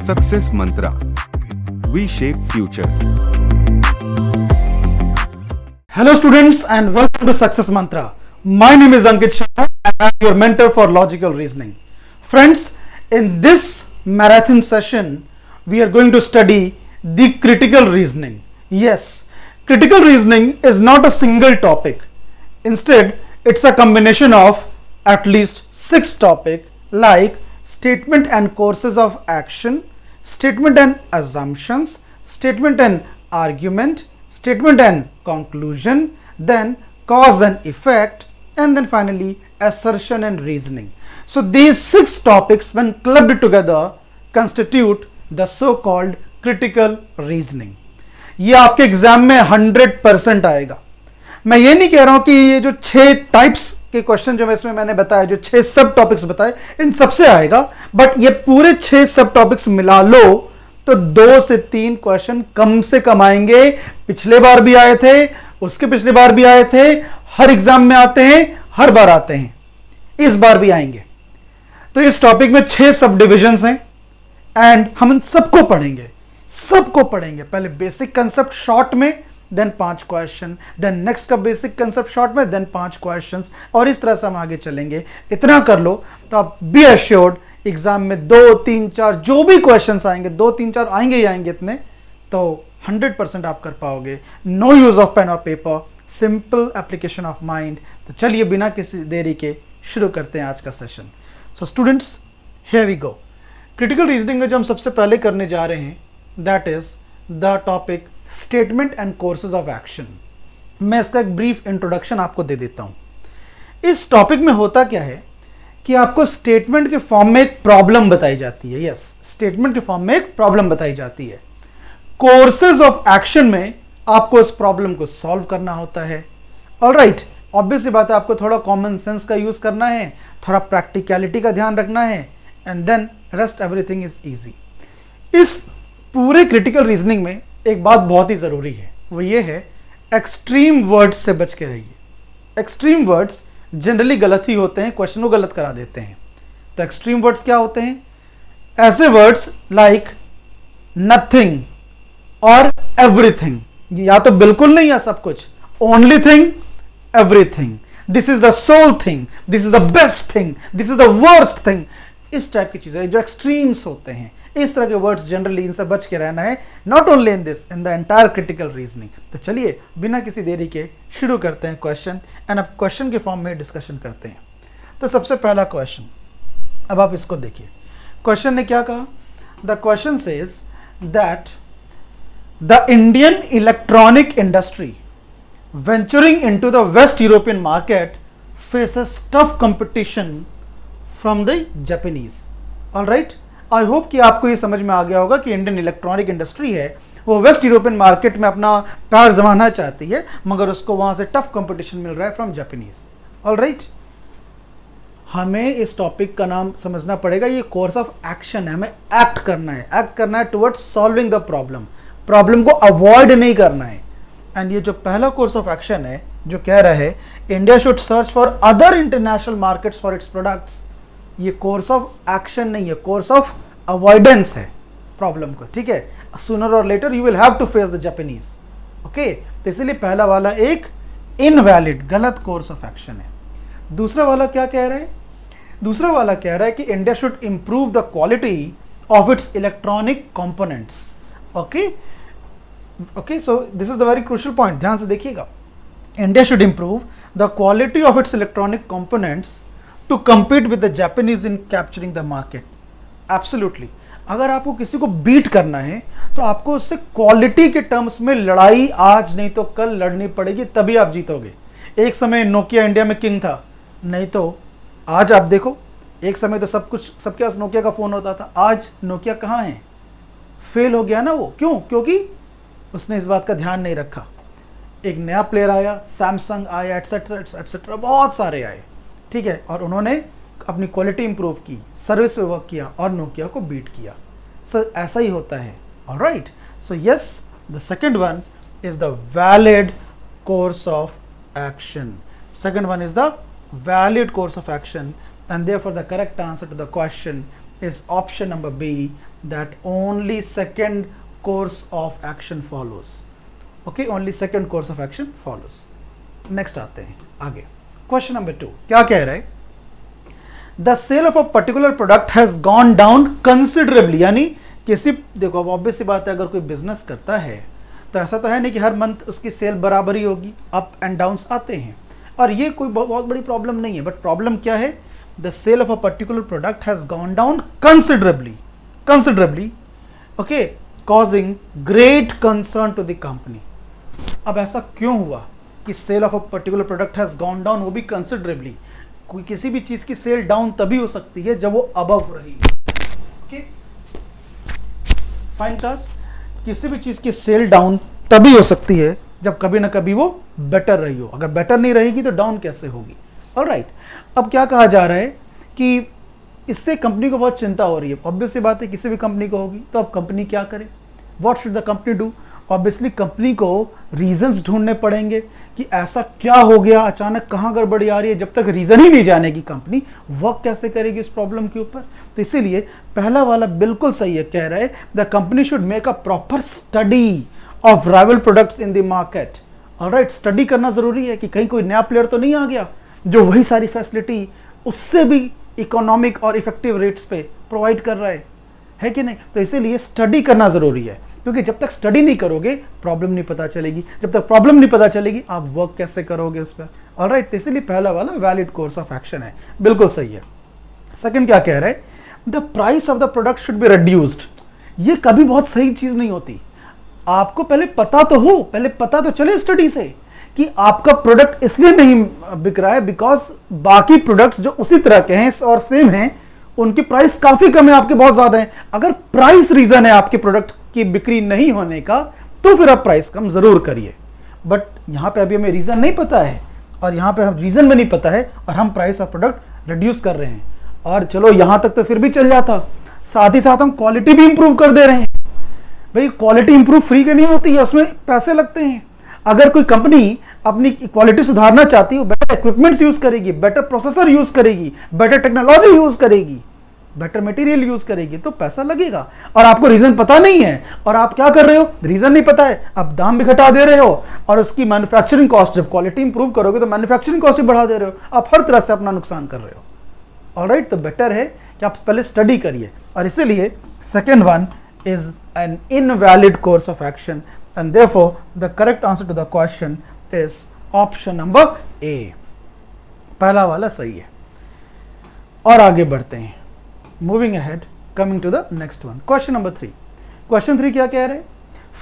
Success Mantra. We shape future. Hello students and welcome to Success Mantra. My name is Ankit Sharma and I am your mentor for logical reasoning. Friends, in this marathon session, we are going to study the critical reasoning. Yes, critical reasoning is not a single topic. Instead, it's a combination of at least 6 topics like statement and courses of action, statement and assumptions, statement and argument, statement and conclusion, then cause and effect, and then finally assertion and reasoning. So these 6 topics when clubbed together constitute the so-called critical reasoning. ये आपके exam में 100% आएगा. मैं ये नहीं कह रहा हूं कि ये जो 6 टाइप्स के क्वेश्चन जो इसमें मैंने बताया, जो 6 सब टॉपिक्स बताए, इन सबसे आएगा, बट ये पूरे 6 सब टॉपिक्स मिला लो तो 2 से 3 क्वेश्चन कम से कम आएंगे. पिछले बार भी आए थे, उसके पिछले बार भी आए थे, हर एग्जाम में आते हैं, हर बार आते हैं, इस बार भी आएंगे. तो इस टॉपिक में 6 सब डिविजन्स हैं एंड हम इन सबको पढ़ेंगे. पहले बेसिक कंसेप्ट शॉर्ट में, देन 5 क्वेश्चन, देन नेक्स्ट का बेसिक कंसेप्ट शॉर्ट में, देन 5 क्वेश्चंस, और इस तरह से हम आगे चलेंगे. इतना कर लो तो आप बी एश्योर्ड एग्जाम में 2, 3, 4 जो भी क्वेश्चंस आएंगे, 2, 3, 4 आएंगे ही आएंगे इतने, तो 100% आप कर पाओगे. नो यूज ऑफ पेन और paper, simple application of mind. तो चलिए बिना किसी देरी के शुरू करते हैं आज का session. So students, here we go. Critical reasoning में जो हम सबसे पहले करने जा रहे हैं, that is the topic statement and courses of action. मैं इसका एक ब्रीफ इंट्रोडक्शन आपको दे देता हूं. इस टॉपिक में होता क्या है कि आपको स्टेटमेंट के फॉर्म में एक प्रॉब्लम बताई जाती है. यस, स्टेटमेंट के फॉर्म में एक प्रॉब्लम बताई जाती है. कोर्सेज ऑफ एक्शन में आपको इस प्रॉब्लम को सॉल्व करना होता है. ऑलराइट, ऑब्वियस सी बात है, आपको थोड़ा कॉमन सेंस का यूज करना है, थोड़ा प्रैक्टिकलिटी का ध्यान रखना है, and then rest everything is easy. इस पूरे क्रिटिकल रीजनिंग में एक बात बहुत ही जरूरी है, वो ये है एक्सट्रीम वर्ड्स से बच के रहिए. एक्सट्रीम वर्ड्स जनरली गलत ही होते हैं, क्वेश्चन को गलत करा देते हैं. तो एक्सट्रीम वर्ड्स क्या होते हैं? ऐसे वर्ड्स लाइक नथिंग और एवरीथिंग. या तो बिल्कुल नहीं या सब कुछ, only thing, everything, this is the sole thing, this is the best thing, this is the worst thing. इस टाइप की चीजें जो एक्सट्रीम्स होते हैं, इस तरह के वर्ड्स जनरली इनसे बच के रहना है. Not only in this, in the entire critical reasoning. तो चलिए बिना किसी देरी के शुरू करते हैं क्वेश्चन, एंड अब क्वेश्चन के फॉर्म में डिस्कशन करते हैं. तो सबसे पहला क्वेश्चन, अब आप इसको देखिए. क्वेश्चन ने क्या कहा? The question says that the Indian electronic industry venturing into the West European market faces tough competition from the Japanese. All right, I hope कि आपको ये समझ में आ गया होगा कि इंडियन इलेक्ट्रॉनिक इंडस्ट्री है वो वेस्ट यूरोपियन मार्केट में अपना पैर जमाना चाहती है, मगर उसको वहां से टफ कंपटीशन मिल रहा है फ्रॉम जापानीज. ऑल राइट, हमें इस टॉपिक का नाम समझना पड़ेगा. ये कोर्स ऑफ एक्शन है, हमें एक्ट करना है टुवर्ड्स सॉल्विंग द प्रॉब्लम को अवॉइड नहीं करना है. एंड ये जो पहला कोर्स ऑफ एक्शन है जो कह रहा है India should search for other international markets for its products, ये कोर्स ऑफ एक्शन नहीं है, कोर्स ऑफ अवॉइडेंस है प्रॉब्लम को. ठीक है, सूनर और later you will have to face the Japanese. Okay, तो इसलिए पहला वाला एक इनवैलिड, गलत कोर्स ऑफ एक्शन है. दूसरा वाला क्या कह रहा है? दूसरा वाला कह रहा है कि India should improve the quality of its electronic components. Okay, so this is the very crucial point, ध्यान से देखिएगा. India should improve the quality of its electronic components to compete with the Japanese in capturing the market. Absolutely. अगर आपको किसी को beat करना है तो आपको उससे क्वालिटी के टर्म्स में लड़ाई आज नहीं तो कल लड़नी पड़ेगी, तभी आप जीतोगे. एक समय नोकिया इंडिया में किंग था, नहीं तो आज आप देखो, एक समय तो सब कुछ सबके पास नोकिया का फोन होता था, आज नोकिया कहाँ है? फेल हो गया ना वो. क्यों? क्योंकि उसने इस बात का ध्यान नहीं रखा. एक नया प्लेयर आया, सैमसंग आया, एटसेट्रा एटसेट्रा, बहुत सारे आए. ठीक है, और उन्होंने अपनी क्वालिटी इंप्रूव की, सर्विस पे वर्क किया और नोकिया को बीट किया. सो ऐसा ही होता है. Alright, so yes, the second one is the valid course of action. Second one is the valid course of action, and therefore the correct answer to the question is option number B, that only second course of action follows. Okay, only second course of action follows. Next आते हैं आगे. Question number 2 क्या कह रहा है? The sale of a particular product has gone down considerably. यानी किसी, देखो अब ऑब्वियस सी बात है, अगर कोई बिजनेस करता है तो ऐसा तो है नहीं कि हर मंथ उसकी सेल बराबर ही होगी, अप एंड डाउन्स आते हैं, और ये कोई बहुत बड़ी प्रॉब्लम नहीं है. बट प्रॉब्लम क्या है? The sale of a particular product has gone down considerably, okay, causing great concern to the company. अब ऐसा क्यों हुआ कि sale of a particular product has gone down, वो भी कंसिडरेबली? कोई किसी भी चीज की सेल डाउन तभी हो सकती है जब वो अबव हो रही है. ओके, फाइन क्लास, किसी भी चीज की सेल डाउन तभी हो सकती है जब कभी ना कभी वो बेटर रही हो. अगर बेटर नहीं रहेगी तो डाउन कैसे होगी? ऑलराइट, अब क्या कहा जा रहा है कि इससे कंपनी को बहुत चिंता हो रही है. ऑब्वियस सी बात है, किसी भी कंपनी को होगी. तो अब कंपनी क्या करे? What should the company do? Obviously company को रीजंस ढूंढने पड़ेंगे कि ऐसा क्या हो गया, अचानक कहाँ गड़बड़ी आ रही है. जब तक रीजन ही नहीं जानेगी कंपनी वर्क कैसे करेगी इस प्रॉब्लम के ऊपर? तो इसीलिए पहला वाला बिल्कुल सही है, कह रहा है the company should make a proper study of rival products in the market. Alright, study करना जरूरी है कि कहीं कोई नया प्लेयर तो नहीं आ गया जो वही सारी फैसिलिटी उससे भी इकोनॉमिक और इफेक्टिव रेट्स पे प्रोवाइड कर रहा है कि नहीं? तो इसीलिए स्टडी करना जरूरी है, क्योंकि जब तक स्टडी नहीं करोगे प्रॉब्लम नहीं पता चलेगी. जब तक प्रॉब्लम नहीं पता चलेगी आप वर्क कैसे करोगे उस पर? ऑलराइट, तो इसीलिए पहला वाला वैलिड कोर्स ऑफ एक्शन है, बिल्कुल सही है. सेकंड क्या कह रहा है? The price of the product should be reduced. ये कभी बहुत सही चीज नहीं होती. आपको पहले पता तो हो, पहले पता तो चले स्टडी से कि आपका प्रोडक्ट इसलिए नहीं बिक रहा है बिकॉज बाकी प्रोडक्ट्स जो उसी तरह के हैं और सेम हैं उनकी प्राइस काफी कम है, आपके बहुत ज्यादा है. अगर प्राइस रीजन है आपके प्रोडक्ट की बिक्री नहीं होने का तो फिर आप प्राइस कम जरूर करिए. बट यहां पे अभी हमें रीजन नहीं पता है, और यहां पे हम रीजन भी नहीं पता है और हम प्राइस ऑफ प्रोडक्ट रिड्यूस कर रहे हैं. और चलो यहां तक तो फिर भी चल जाता, साथ ही साथ हम क्वालिटी भी इंप्रूव कर दे रहे हैं. भाई क्वालिटी इंप्रूव फ्री की नहीं होती है, उसमें पैसे लगते हैं. अगर कोई कंपनी अपनी क्वालिटी सुधारना चाहती है, बेटर इक्विपमेंट्स यूज करेगी, बेटर प्रोसेसर यूज करेगी, बेटर टेक्नोलॉजी यूज करेगी, बेटर मटेरियल यूज करेगी, तो पैसा लगेगा. और आपको रीजन पता नहीं है और आप क्या कर रहे हो? रीजन नहीं पता है, आप दाम भी घटा दे रहे हो और उसकी मैन्युफैक्चरिंग कॉस्ट, जब क्वालिटी इंप्रूव करोगे तो मैन्युफैक्चरिंग कॉस्ट भी बढ़ा दे रहे हो. आप हर तरह से अपना नुकसान कर रहे हो. ऑलराइट, तो बेटर है कि आप पहले स्टडी करिए. और इसीलिए second one is an invalid course of action, and therefore the correct answer to the question is option number A. पहला वाला सही है. और आगे बढ़ते हैं. Moving ahead, coming to the next one. Question number 3. Question 3 क्या कह रहे हैं?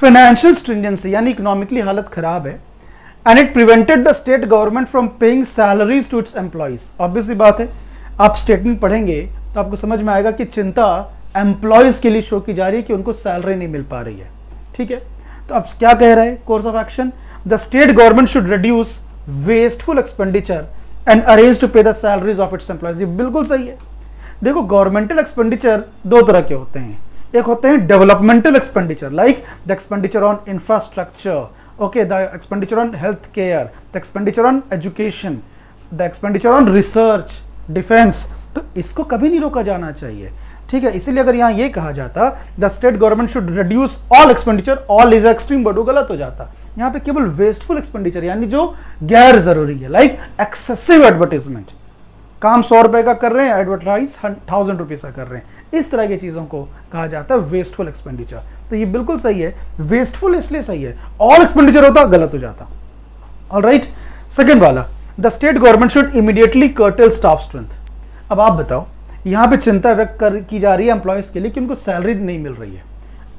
Financial stringency यानी इकोनॉमिकली हालत खराब है and it prevented the state government from paying salaries to its employees. Obviously बात है, आप स्टेटमेंट पढ़ेंगे तो आपको समझ में आएगा कि चिंता एम्प्लॉयज के लिए शो की जा रही है कि उनको सैलरी नहीं मिल पा रही है. ठीक है, तो अब क्या कह रहा है course of action? The state government should reduce wasteful expenditure and arrange to pay the salaries of its employees. ये बिल्कुल सही है. देखो, गवर्नमेंटल एक्सपेंडिचर दो तरह के होते हैं. एक होते हैं developmental expenditure, like the expenditure on infrastructure, okay, the expenditure on health care, the expenditure on education, the expenditure on research, defence. तो इसको कभी नहीं रोका जाना चाहिए. ठीक है, इसीलिए अगर यहां ये कहा जाता the state government should reduce all expenditure, all is extreme word, वो गलत हो जाता. यहां पे केवल वेस्टफुल एक्सपेंडिचर यानी जो गैर जरूरी है, लाइक एक्सेसिव एडवर्टाइजमेंट. काम 100 रुपए का कर रहे हैं, एडवर्टाइज 1000 रुपीज का कर रहे हैं, इस तरह की चीजों को कहा जाता है वेस्टफुल एक्सपेंडिचर. तो ये बिल्कुल सही है. वेस्टफुल इसलिए सही है, ऑल एक्सपेंडिचर होता गलत हो जाता. ऑलराइट, सेकंड वाला, the state government should immediately cartel staff strength. अब आप बताओ, यहाँ पे चिंता व्यक्त की जा रही है एम्प्लॉयज के लिए कि उनको सैलरी नहीं मिल रही है,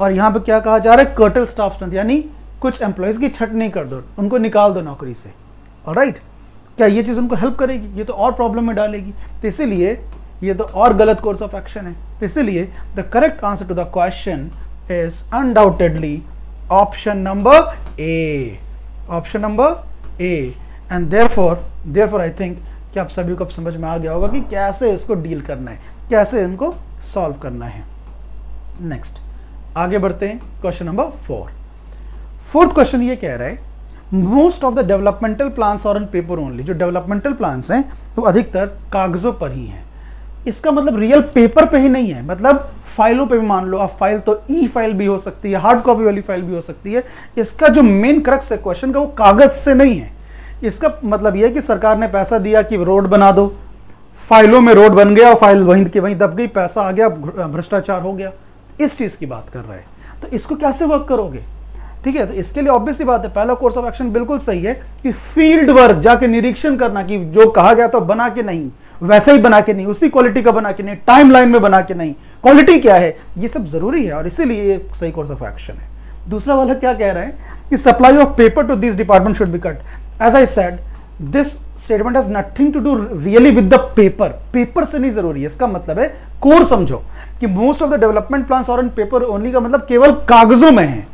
और यहाँ पे क्या कहा जा रहा है? कर्टेल स्टाफ स्ट्रेंथ, यानी कुछ एम्प्लॉयज की छटनी कर दो, उनको निकाल दो नौकरी से. ऑलराइट, क्या ये चीज़ उनको हेल्प करेगी? ये तो और प्रॉब्लम में डालेगी. तो इसीलिए ये तो और गलत कोर्स ऑफ एक्शन है. तो इसीलिए the correct answer to the question is undoubtedly option number A. Option number A. And therefore I think कि आप सभी को अब समझ में आ गया होगा कि कैसे इसको डील करना है, कैसे इनको सॉल्व करना है. नेक्स्ट आगे बढ़ते हैं. Question number 4. फोर्थ क्वेश्चन ये कह रहा है most of the developmental plans और ऑन पेपर ओनली. जो डेवलपमेंटल प्लान्स हैं वो अधिकतर कागजों पर ही हैं. इसका मतलब रियल पेपर पे ही नहीं है, मतलब फाइलों पे भी मान लो आप, फाइल तो ई फाइल भी हो सकती है, हार्ड कॉपी वाली फाइल भी हो सकती है। इसका जो मेन क्रक्स है क्वेश्चन का वो कागज से नहीं है। इसका मतलब यह है कि सरकार ने पैसा दिया कि रोड बना दो, फाइलों में रोड बन गया और फाइल वहीं की वहीं दब गई, पैसा आ गया, भ्रष्टाचार हो गया, इस चीज की बात कर रहे हैं। तो इसको कैसे वर्क करोगे? ठीक है, तो इसके लिए ऑब्वियस सी बात है, पहला कोर्स ऑफ एक्शन बिल्कुल सही है कि फील्ड वर्क जाके निरीक्षण करना कि जो कहा गया तो बना के नहीं, वैसे ही बना के नहीं, उसी क्वालिटी का बना के नहीं, टाइम लाइन में बना के नहीं, क्वालिटी क्या है ये सब जरूरी है, और इसीलिए ये सही कोर्स ऑफ एक्शन है। दूसरा वाला क्या कह रहा है कि supply of paper to this department should be cut. As I said, this statement has nothing to do really with the paper, paper से नहीं जरूरी है। इसका मतलब है कोर समझो कि most of the development plans are in paper only, का मतलब केवल कागजों में है,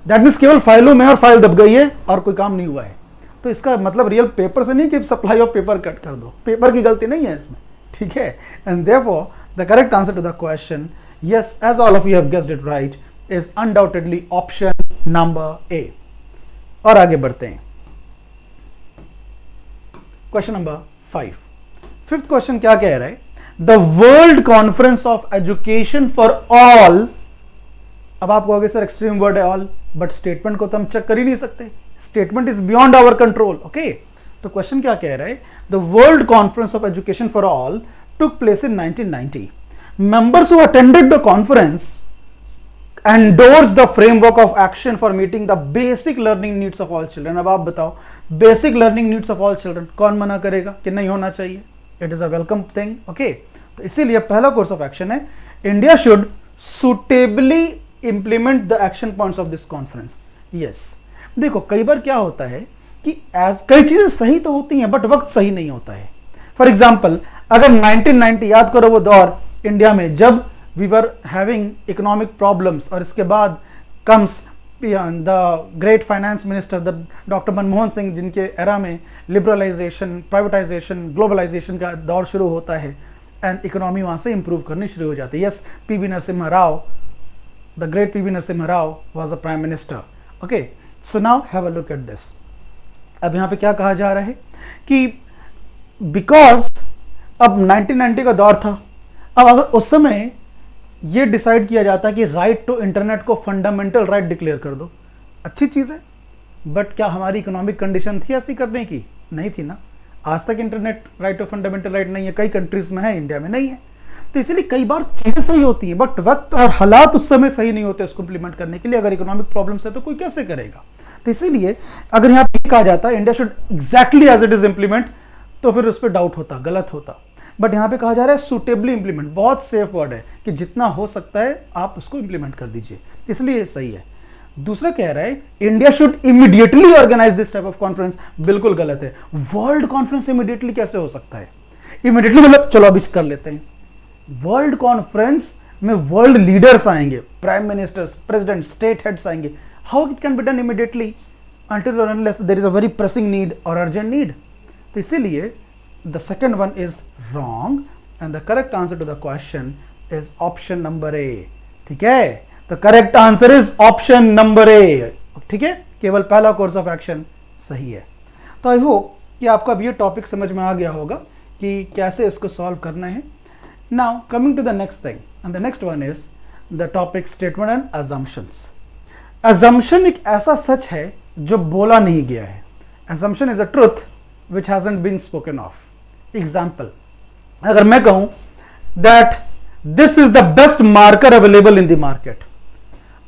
दैट मीन्स केवल फाइलों में, और फाइल दब गई है और कोई काम नहीं हुआ है। तो इसका मतलब रियल पेपर से नहीं कि सप्लाई ऑफ पेपर कट कर दो, पेपर की गलती नहीं है इसमें, ठीक है। And therefore the correct answer to the question, yes, as all of you have guessed it right, is undoubtedly option number A. और आगे बढ़ते हैं, क्वेश्चन नंबर 5। फिफ्थ क्वेश्चन क्या कह रहा है? The world conference of education for all. अब आप कहोगे सर एक्सट्रीम वर्ड है ऑल, बट स्टेटमेंट को तो हम चेक कर ही नहीं सकते, statement is beyond our control, okay. तो क्वेश्चन क्या कह रहा है? The world conference of education for all took place in 1990। Members who attended the conference endorse the framework of action for meeting the basic learning needs of all children. अब आप बताओ, basic learning needs of all children कौन मना करेगा कि नहीं होना चाहिए? It is a welcome thing, okay. तो इसीलिए पहला कोर्स ऑफ एक्शन है, India should suitably implement the action points of this conference. Yes, देखो कई बार क्या होता है कि कई चीजें सही तो होती हैं बट वक्त सही नहीं होता है। फॉर एग्जाम्पल, अगर 1990 याद करो वो दौर इंडिया में जब we were having economic problems, और इसके बाद comes the great finance minister the doctor Manmohan Singh, जिनके एरा में लिबरलाइजेशन, प्राइवेटाइजेशन, ग्लोबलाइजेशन का दौर शुरू होता है एंड इकोनॉमी वहाँ से इंप्रूव करनी शुरू हो जाती है। Yes, PV Narasimha Rao, the great PV Narasimha Rao was the prime minister, okay। so now have a look at this। अब यहाँ पे क्या कहा जा रहा है कि because अब 1990 का दौर था, अब अगर उस समय ये डिसाइड किया जाता कि राइट टू इंटरनेट को फंडामेंटल राइट डिक्लेयर कर दो, अच्छी चीज़ है, बट क्या हमारी इकोनॉमिक कंडीशन थी ऐसी करने की? नहीं थी ना। आज तक internet right to fundamental right नहीं है, कई कंट्रीज में है, इंडिया में नहीं है। तो इसलिए कई बार चीजें सही होती हैं बट वक्त और हालात उस समय सही नहीं होते उसको इंप्लीमेंट करने के लिए। अगर इकोनॉमिक प्रॉब्लम्स है तो कोई कैसे करेगा? तो इसीलिए अगर यहाँ पे कहा जाता है India should exactly as it is implement, तो फिर उस पर डाउट होता, गलत होता। बट यहाँ पे कहा जा रहा है सुटेबली इंप्लीमेंट, बहुत सेफ वर्ड है कि जितना हो सकता है आप उसको इंप्लीमेंट कर दीजिए, इसलिए सही है। दूसरा कह रहा है India should immediately organise this type of conference, बिल्कुल गलत है। वर्ल्ड कॉन्फ्रेंस इमीडिएटली कैसे हो सकता है? इमीडिएटली मतलब चलो अभी कर लेते हैं। वर्ल्ड कॉन्फ्रेंस में वर्ल्ड लीडर्स आएंगे, prime ministers, president, state heads आएंगे। How it can be done immediately until or unless there is a very pressing need or urgent need? तो इसीलिए the second one is wrong and the correct answer to the question is option number A। ठीक है, तो correct answer is option number ए, ठीक है। केवल पहला course of action सही है। तो आई होप कि आपको अब ये टॉपिक समझ में आ गया होगा कि कैसे इसको सॉल्व करना है। Now coming to the next thing, and the next one is the topic statement and assumptions. Assumption एक ऐसा सच है जो बोला नहीं गया है। assumption is a truth which hasn't been spoken of. Example, अगर मैं कहूं that this is the best marker available in the market,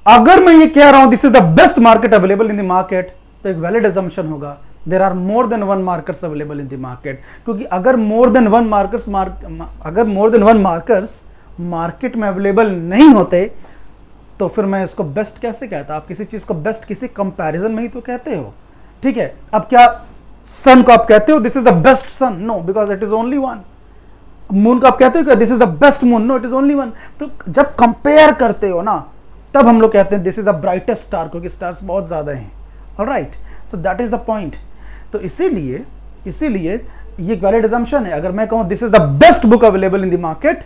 अगर मैं ये कह रहा हूं this is the best market available in the market, तो एक valid assumption होगा there are more than one markers available in the market, क्योंकि अगर more than one markers market में अवेलेबल नहीं होते तो फिर मैं इसको बेस्ट कैसे कहता? आप किसी चीज को बेस्ट किसी कंपैरिजन में ही तो कहते हो, ठीक है। अब क्या सन को आप कहते हो this is the best sun? No, because it is only one. Moon को आप कहते हो क्या this is the best moon? No, it is only one. तो जब कंपेयर करते हो ना तब हम लोग कहते हैं this is the brightest star, क्योंकि स्टार्स बहुत ज्यादा हैं। Alright, so that is the point. तो इसीलिए ये एक वैलिड असम्पशन है। अगर मैं कहूं this is the best book available in the market,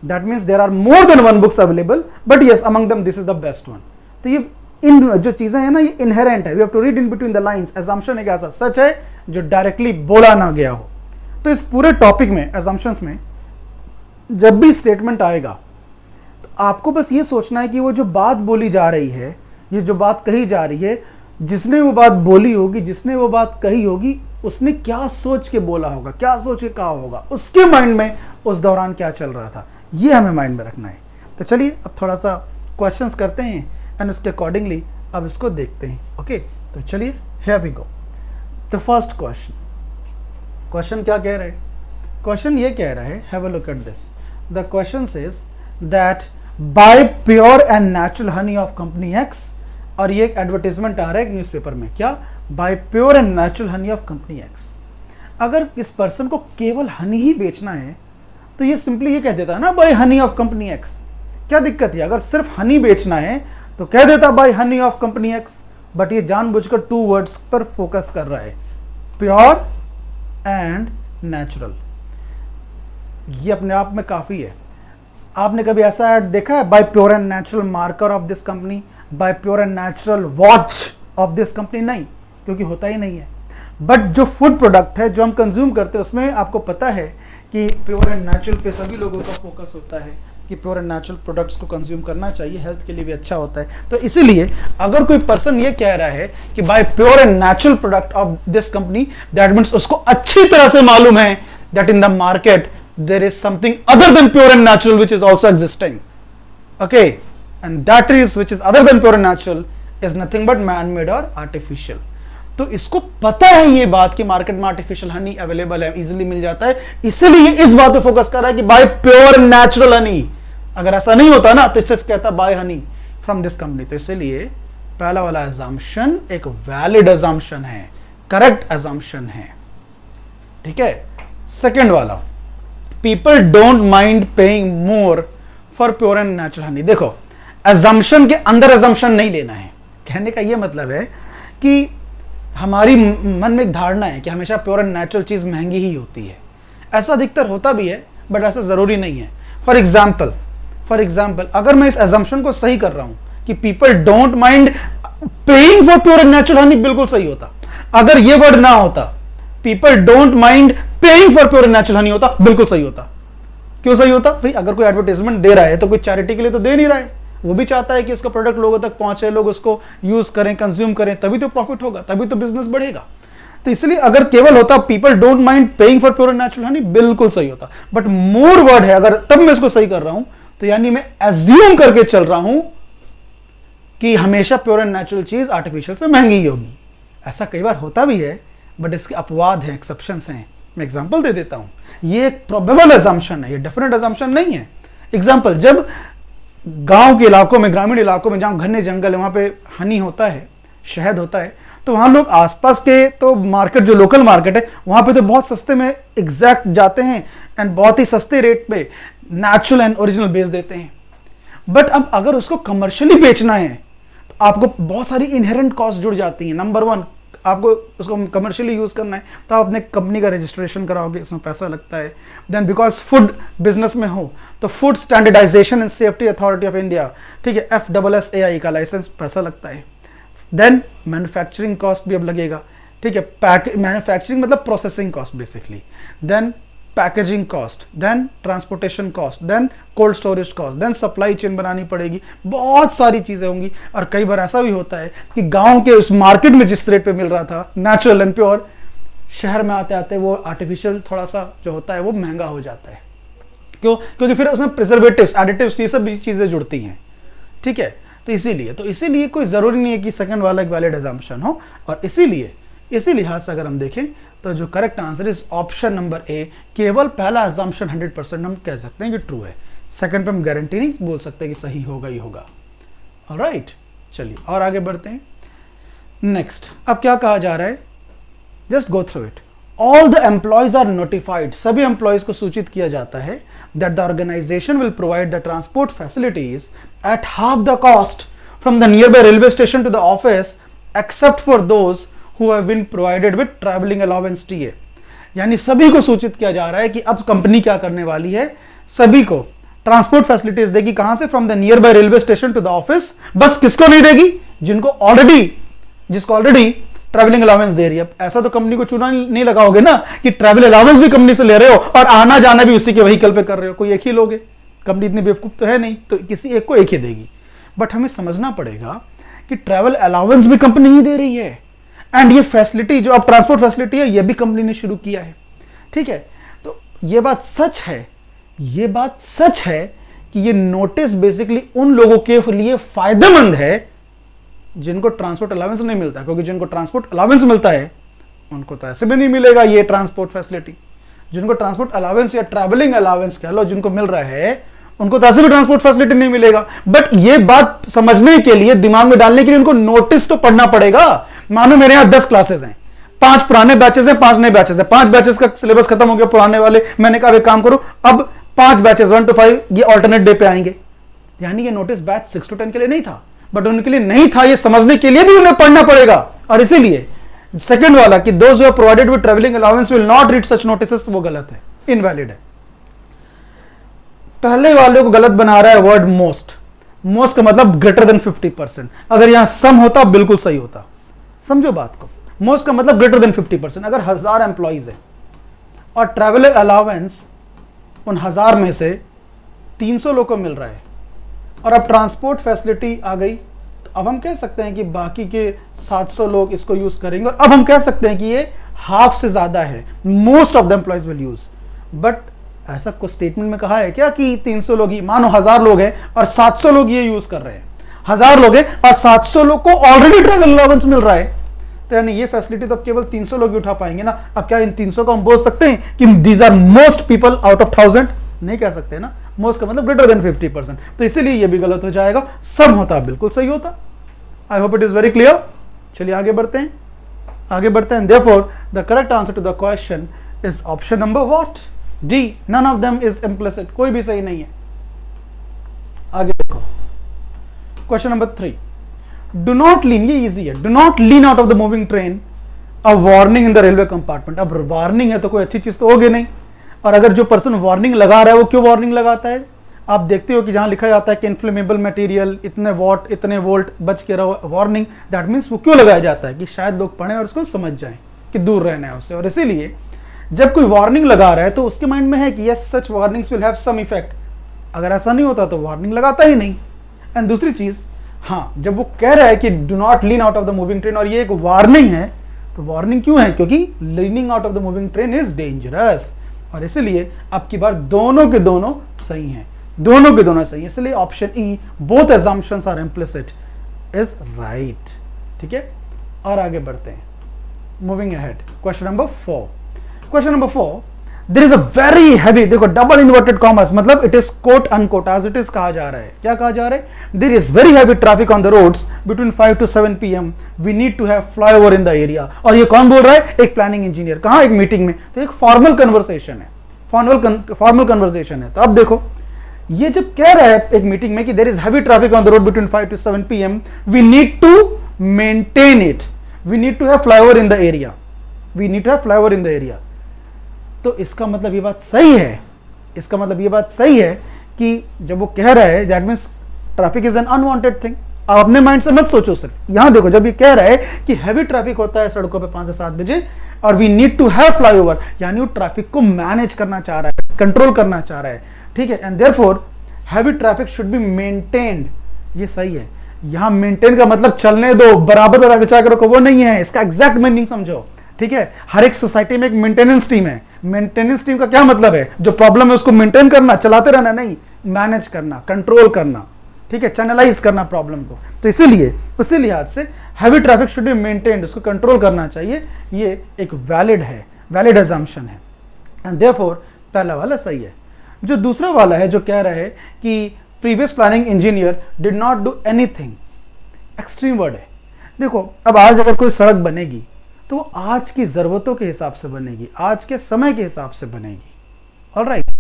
that means there are more than one books available, but yes, among them this is the best one। तो ये इन जो चीजें हैं ना ये inherent है, we have to read in between the lines। assumption एक ऐसा सच है जो डायरेक्टली बोला ना गया हो। तो इस पूरे टॉपिक में assumptions में जब भी स्टेटमेंट आएगा तो आपको बस ये सोचना है कि वो जो बात बोली जा रही है, ये जो बात कही जा रही है, जिसने वो बात बोली होगी, जिसने वो बात कही होगी, उसने क्या सोच के बोला होगा, क्या सोच के कहा होगा, उसके माइंड में उस दौरान क्या चल रहा था, ये हमें माइंड में रखना है। तो चलिए अब थोड़ा सा क्वेश्चंस करते हैं एंड उसके अकॉर्डिंगली अब इसको देखते हैं। ओके, तो चलिए here we go. The first question क्या कह रहा है? क्वेश्चन ये कह रहा है, have a look at this. The question says that buy pure and natural honey of company X, और ये एक एडवर्टाइजमेंट आ रहा है एक न्यूज़पेपर में, क्या? Buy pure and natural honey of company X. अगर इस पर्सन को केवल हनी ही बेचना है तो ये सिंपली ये कह देता है ना, buy honey of company X. क्या दिक्कत है? अगर सिर्फ हनी बेचना है तो कह देता buy honey of company X, but ये जानबूझकर 2 वर्ड्स पर फोकस कर रहा है, प्योर एंड नेचुरल। ये अपने आप में काफी है। आपने कभी ऐसा ऐड देखा है, buy pure and natural marker of this company, buy pure and natural watch of this company? नहीं, क्योंकि होता ही नहीं है। बट जो फूड प्रोडक्ट है जो हम कंज्यूम करते हैं उसमें आपको पता है कि प्योर एंड नेचुरल पे सभी लोगों का फोकस होता है कि प्योर एंड नेचुरल प्रोडक्ट्स को कंज्यूम करना चाहिए, हेल्थ के लिए भी अच्छा होता है। तो इसीलिए अगर कोई पर्सन ये कह रहा है कि buy pure and natural product of this company, that means उसको अच्छी तरह से मालूम है that in the market there is something other than pure and natural which is also existing. Okay, and that is which is other than pure and natural is nothing but man made or artificial. तो इसको पता है ये बात कि market में artificial Honey available है, easily मिल जाता है, इसीलिए इस बात पे फोकस कर रहा है कि बाय प्योर नेचुरल हनी। अगर ऐसा नहीं होता ना तो सिर्फ कहता buy honey from this company. तो इसलिए पहला वाला अजम्पशन एक वैलिड अजम्पशन है, करेक्ट अजम्पशन है, ठीक है। सेकेंड वाला, people don't mind paying more for pure and natural honey. देखो, अजम्पशन के अंदर अजम्पशन नहीं लेना है। कहने का यह मतलब है कि हमारी मन में एक धारणा है कि हमेशा प्योर एंड नेचुरल चीज महंगी ही होती है। ऐसा अधिकतर होता भी है, बट ऐसा जरूरी नहीं है। फॉर एग्जाम्पल अगर मैं इस अजम्पशन को सही कर रहा हूं कि people don't mind paying for pure and natural Honey, बिल्कुल सही होता। अगर ये वर्ड ना होता, people don't mind paying for pure and natural Honey होता, बिल्कुल सही होता। क्यों सही होता? भाई अगर कोई एडवर्टाइजमेंट दे रहा है तो कोई चैरिटी के लिए तो दे नहीं रहा है, वो भी चाहता है कि उसका प्रोडक्ट लोगों तक पहुंचे, लोग उसको यूज करें, कंज्यूम करें, तभी तो प्रॉफिट होगा, तभी तो बिजनेस बढ़ेगा। तो इसलिए अगर केवल होता people don't mind paying for pure and natural Honey, बिल्कुल सही होता। बट मोर वर्ड है, अगर तब मैं इसको सही कर रहा हूं तो यानी मैं एज्यूम करके चल रहा हूं कि हमेशा प्योर एंड नेचुरल चीज आर्टिफिशियल से महंगी ही होगी। ऐसा कई बार होता भी है, बट इसके अपवाद हैं, एक्सेप्शंस हैं। मैं एग्जांपल दे देता हूं। ये एक प्रोबेबल अजम्पशन है, ये डेफिनेट अजम्पशन नहीं है। एग्जांपल, जब गांव के इलाकों में, ग्रामीण इलाकों में जहां घने जंगल है, वहां पे हनी होता है, शहद होता है, तो वहां लोग आसपास के तो मार्केट, जो लोकल मार्केट है, वहां पे तो बहुत सस्ते में एग्जैक्ट जाते हैं एंड बहुत ही सस्ते रेट पे नेचुरल एंड ओरिजिनल बेच देते हैं। बट अब अगर उसको कमर्शियली बेचना है तो आपको बहुत सारी इनहेरेंट कॉस्ट जुड़ जाती हैं। नंबर 1, आपको उसको कमर्शियली यूज करना है तो आप अपने कंपनी का रजिस्ट्रेशन कराओगे, इसमें पैसा लगता है। देन बिकॉज फूड बिजनेस में हो तो food standardisation and safety authority of India, ठीक है, FSSAI का लाइसेंस, पैसा लगता है। देन मैन्युफैक्चरिंग कॉस्ट भी अब लगेगा, ठीक है, मैन्युफैक्चरिंग मतलब processing cost basically. Then packaging cost, then transportation cost, then cold storage cost, then supply chain बनानी पड़ेगी, बहुत सारी चीजें होंगी। और कई बार ऐसा भी होता है कि गांव के उस मार्केट में जिस रेट पे मिल रहा था नेचुरल एंड प्योर, शहर में आते आते वो आर्टिफिशियल थोड़ा सा जो होता है वो महंगा हो जाता है। क्यों? क्योंकि फिर उसमें प्रिजर्वेटिव्स, एडिटिव्स, ये सब भी चीजें जुड़ती हैं, ठीक है। तो इसीलिए कोई जरूरी नहीं है कि सेकंड वाला एक वैलिड अजम्पशन हो। और इसी लिहाज से अगर हम देखें तो जो correct answer is option number ए। केवल पहला अजम्पशन 100% हम कह सकते हैं कि ट्रू है, सेकंड पे हम गारंटी नहीं बोल सकते कि सही होगा ही होगा। ऑलराइट, चलिए और आगे बढ़ते हैं। नेक्स्ट, अब क्या कहा जा रहा है, just go through it. All the employees are notified, सभी एम्प्लॉयज को सूचित किया जाता है that the organisation will provide the transport facilities at half the cost from the nearby railway station to the office except for those who have been provided with traveling allowance TA। यानी सभी को सूचित किया जा रहा है कि अब कंपनी क्या करने वाली है, सभी को ट्रांसपोर्ट फैसिलिटीज देगी। कहां से? From the nearby railway station to the office. बस किसको नहीं देगी? जिसको ऑलरेडी ट्रैवलिंग अलाउंस दे रही है। ऐसा तो कंपनी को चूना नहीं लगाओगे ना कि ट्रैवल अलाउंस भी कंपनी से ले रहे हो और आना जाना भी उसी के व्हीकल पे कर रहे हो। कोई एक ही लोगे, कंपनी इतनी बेवकूफ तो है नहीं, तो किसी एक को एक ही देगी। बट हमें समझना पड़ेगा कि ट्रैवल अलाउंस भी कंपनी ही दे रही है, एंड ये फैसिलिटी जो अब ट्रांसपोर्ट फैसिलिटी है ये भी कंपनी ने शुरू किया है। ठीक है, तो ये बात सच है, ये बात सच है कि ये नोटिस बेसिकली उन लोगों के लिए फायदेमंद है जिनको ट्रांसपोर्ट अलाउंस नहीं मिलता, क्योंकि जिनको ट्रांसपोर्ट अलाउंस मिलता है उनको तो ऐसे भी नहीं मिलेगा ये ट्रांसपोर्ट फैसिलिटी। जिनको ट्रांसपोर्ट अलाउंस या ट्रैवलिंग अलाउंस कह लो जिनको मिल रहा है, उनको तो ऐसे भी ट्रांसपोर्ट फैसिलिटी नहीं मिलेगा। बट ये बात समझने के लिए, दिमाग में डालने के लिए उनको नोटिस तो पढ़ना पड़ेगा। मानो मेरे यहां 10 क्लासेस हैं, 5 पुराने बैचेस हैं, 5 नए बैचेस हैं, 5 बैचेस का सिलेबस खत्म हो गया पुराने वाले, मैंने कहा एक काम करो अब 5 बैचेस 1 to 5 ये ऑल्टरनेट डे पे आएंगे। यानी ये नोटिस बैच 6 to 10 के लिए नहीं था, बट उनके लिए नहीं था, ये समझने के लिए भी उन्हें पढ़ना पड़ेगा। और इसीलिए सेकंड वाला कि those who are provided with travelling allowance will not read such notices, वो गलत है, इनवैलिड है। पहले वाले को गलत बना रहा है वर्ड मोस्ट। मोस्ट का मतलब ग्रेटर देन 50%। अगर यहां सम होता बिल्कुल सही होता। समझो बात को, मोस्ट का मतलब ग्रेटर देन 50%। अगर 1000 एम्प्लॉइज है और ट्रैवल अलाउंस उन 1000 में से 300 लोग को मिल रहा है और अब ट्रांसपोर्ट फैसिलिटी आ गई, तो अब हम कह सकते हैं कि बाकी के 700 लोग इसको यूज करेंगे, और अब हम कह सकते हैं कि ये हाफ से ज्यादा है, most of the employees will use. But ऐसा कुछ स्टेटमेंट में कहा है क्या कि 300 लोग ही, मानो 1000 लोग हैं और 700 लोग ये यूज कर रहे हैं, 1000 लोग हैं और 700 लोग को ऑलरेडी ट्रैवल अलाउंस मिल रहा है, तो यानी ये फैसिलिटी तो अब केवल 300 लोग ही उठा पाएंगे ना। अब क्या इन 300 को हम बोल सकते हैं कि these are most people out of 1000? नहीं कह सकते ना, मोस्ट का मतलब ग्रेटर देन 50%। तो इसीलिए ये भी गलत हो जाएगा, सम होता बिल्कुल सही होता। I hope it is very clear. चलिए आगे बढ़ते हैं, आगे बढ़ते हैं। Therefore the correct answer to the question is option number what? D, none of them is implicit, कोई भी सही नहीं है। आगे देखो question number 3, do not lean, ये इजी है, do not lean out of the moving train a warning in the railway compartment. अब वार्निंग है तो कोई अच्छी चीज तो होगी नहीं, और अगर जो पर्सन वार्निंग लगा रहा है वो क्यों वार्निंग लगाता है? आप देखते हो कि जहां लिखा जाता है कि इन्फ्लेमेबल मटेरियल इतने वॉट इतने वोल्ट बच के रहो, वार्निंग, दैट मीन्स वो क्यों लगाया जाता है कि शायद लोग पढ़ें और उसको समझ जाएं कि दूर रहना है उससे। और इसीलिए जब कोई वार्निंग लगा रहा है तो उसके माइंड में है कि yes such warnings will have some effect. अगर ऐसा नहीं होता तो वार्निंग लगाता ही नहीं। एंड दूसरी चीज, हाँ, जब वो कह रहा है कि do not lean out of the moving train और ये एक वार्निंग है, तो वार्निंग क्यों है? क्योंकि leaning out of the moving train is dangerous. और इसलिए अब की बार दोनों के दोनों सही हैं, दोनों के दोनों सही है। इसलिए option E, both assumptions are implicit, is right. ठीक है, और आगे बढ़ते हैं, moving ahead. Question number 4, question number 4, there is a very heavy, देखो डबल इन्वर्टेड कॉमर्स, मतलब it is quote unquote as it is कहा जा रहा है। क्या कहा जा रहा है? There is very heavy traffic on the roads between 5 to 7 PM, we need to have flyover in the area. और ये कौन बोल रहा है? एक प्लानिंग इंजीनियर। कहाँ? एक मीटिंग में। तो एक फॉर्मल कन्वर्सेशन है, फॉर्मल कन्वर्सेशन है। तो अब देखो, ये जब कह रहा है एक मीटिंग में कि there is heavy traffic on the road between 5 to 7 PM, we need to maintain it, we need to have flyover in the area, we need to have flyover in the area. तो इसका मतलब ये बात सही है, इसका मतलब ये बात सही है कि जब वो कह रहा है that means traffic is an unwanted thing. आप अपने माइंड से मत सोचो सिर्फ, यहां देखो, जब ये कह रहा है कि हैवी ट्रैफिक होता है सड़कों पे 5 से 7 बजे और we need to have flyover, यानी वो ट्रैफिक को मैनेज करना चाह रहा है, कंट्रोल करना चाह रहा है। ठीक है, and therefore heavy traffic should be maintained, ये सही है। यहां मेंटेन का मतलब चलने दो, बराबर बराबर बचा के रखो, वो नहीं है, इसका एग्जैक्ट मीनिंग समझो। ठीक है, हर एक सोसाइटी में एक मेंटेनेंस टीम है। मेंटेनेंस टीम का क्या मतलब है? जो प्रॉब्लम है उसको मेंटेन करना, चलाते रहना नहीं, मैनेज करना, कंट्रोल करना, ठीक है, चैनलाइज करना प्रॉब्लम को। तो इसीलिए उसी लिहाज से heavy traffic should be maintained, उसको कंट्रोल करना चाहिए, ये एक वैलिड है, वैलिड अजम्पशन है, एंड देयरफॉर पहला वाला सही है। जो दूसरा वाला है जो कह रहा है कि previous planning engineer did not do anything, extreme word है। देखो, अब आज अगर कोई सड़क बनेगी तो वो आज की ज़रूरतों के हिसाब से बनेगी, आज के समय के हिसाब से बनेगी, ऑलराइट।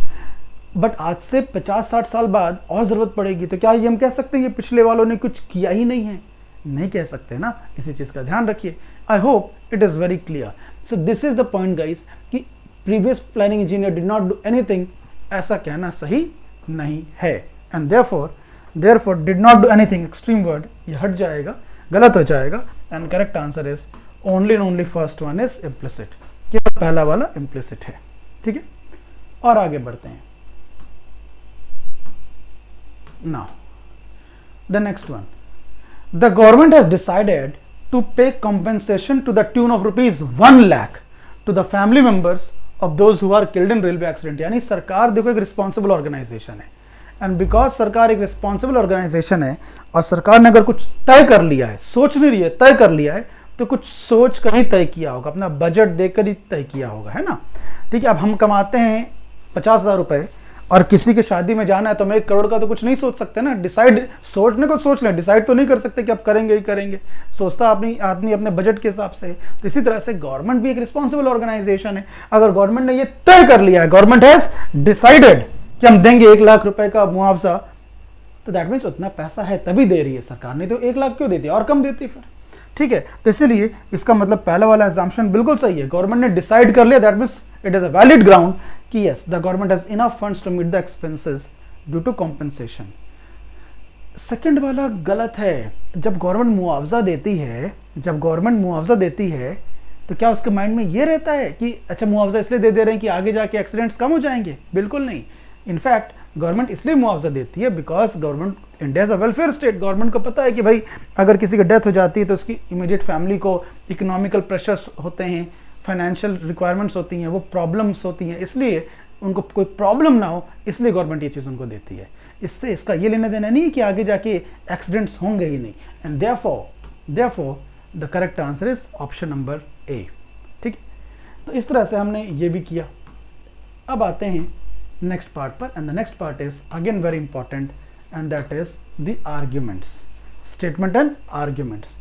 बट आज से 50-60 साल बाद और ज़रूरत पड़ेगी, तो क्या ये हम कह सकते हैं कि पिछले वालों ने कुछ किया ही नहीं है? नहीं कह सकते ना, इसी चीज़ का ध्यान रखिए। I hope it is very clear. So this is the point guys कि previous planning engineer did not do anything, ऐसा कहना सही नहीं है। And therefore did not do anything, extreme word ये हट जाएगा, गलत हो जाएगा, and correct answer is only and only first one is implicit, केवल पहला वाला इम्प्लिसिट है, ठीक है। और आगे बढ़ते हैं। Now the next one, the government has decided to pay compensation to the tune of rupees 1 lakh to the family members of those who are killed in railway accident। यानी सरकार देखो एक रिस्पॉन्सिबल ऑर्गेनाइजेशन है, and because सरकार एक responsible organisation है और सरकार ने अगर कुछ तय कर लिया है, सोच नहीं रही है, तय कर लिया है, तो कुछ सोच कर ही तय किया होगा, अपना बजट देखकर ही तय किया होगा, है ना। ठीक है, अब हम कमाते हैं 50,000 रुपए और किसी की शादी में जाना है तो हम 1 करोड़ का तो कुछ नहीं सोच सकते ना। डिसाइड सोचने को सोच लें, डिसाइड तो नहीं कर सकते कि अब करेंगे ही करेंगे, सोचता आदमी अपने बजट के हिसाब से। तो इसी तरह से गवर्नमेंट भी एक रिस्पॉन्सिबल ऑर्गेनाइजेशन है। अगर गवर्नमेंट ने ये तय कर लिया है, गवर्नमेंट हैज डिसाइडेड कि हम देंगे 1 लाख रुपए का मुआवजा, तो दैट मीन्स उतना पैसा है तभी दे रही है सरकार, नहीं तो 1 लाख क्यों देती है, और कम देती फिर। ठीक है, तो इसीलिए इसका मतलब पहला वाला एग्जाम्पशन बिल्कुल सही है, गवर्नमेंट ने डिसाइड कर लिया, that means it is a valid ground कि yes the government has enough funds to meet the expenses due to compensation. Second वाला गलत है। जब गवर्नमेंट मुआवजा देती है तो क्या उसके माइंड में ये रहता है कि अच्छा मुआवजा इसलिए दे रहे हैं कि आगे जाके एक्सीडेंट्स कम हो जाएंगे? बिल्कुल नहीं। इनफैक्ट गवर्नमेंट इसलिए मुआवजा देती है because government, India is a welfare state, government को पता है कि भाई अगर किसी की डेथ हो जाती है तो उसकी इमीडिएट फैमिली को इकोनॉमिकल प्रेशर्स होते हैं, फाइनेंशियल रिक्वायरमेंट्स होती हैं, वो प्रॉब्लम्स होती हैं, इसलिए उनको कोई प्रॉब्लम ना हो, इसलिए गवर्नमेंट ये चीज़ उनको देती है। इससे इसका ये लेना देना नहीं कि आगे जाके एक्सीडेंट्स होंगे ही नहीं। And therefore the correct answer is option number ए। ठीक है, तो इस तरह से हमने ये भी किया। अब आते हैं नेक्स्ट पार्ट पर, and the next part is again very important, and that is the arguments, statement and arguments.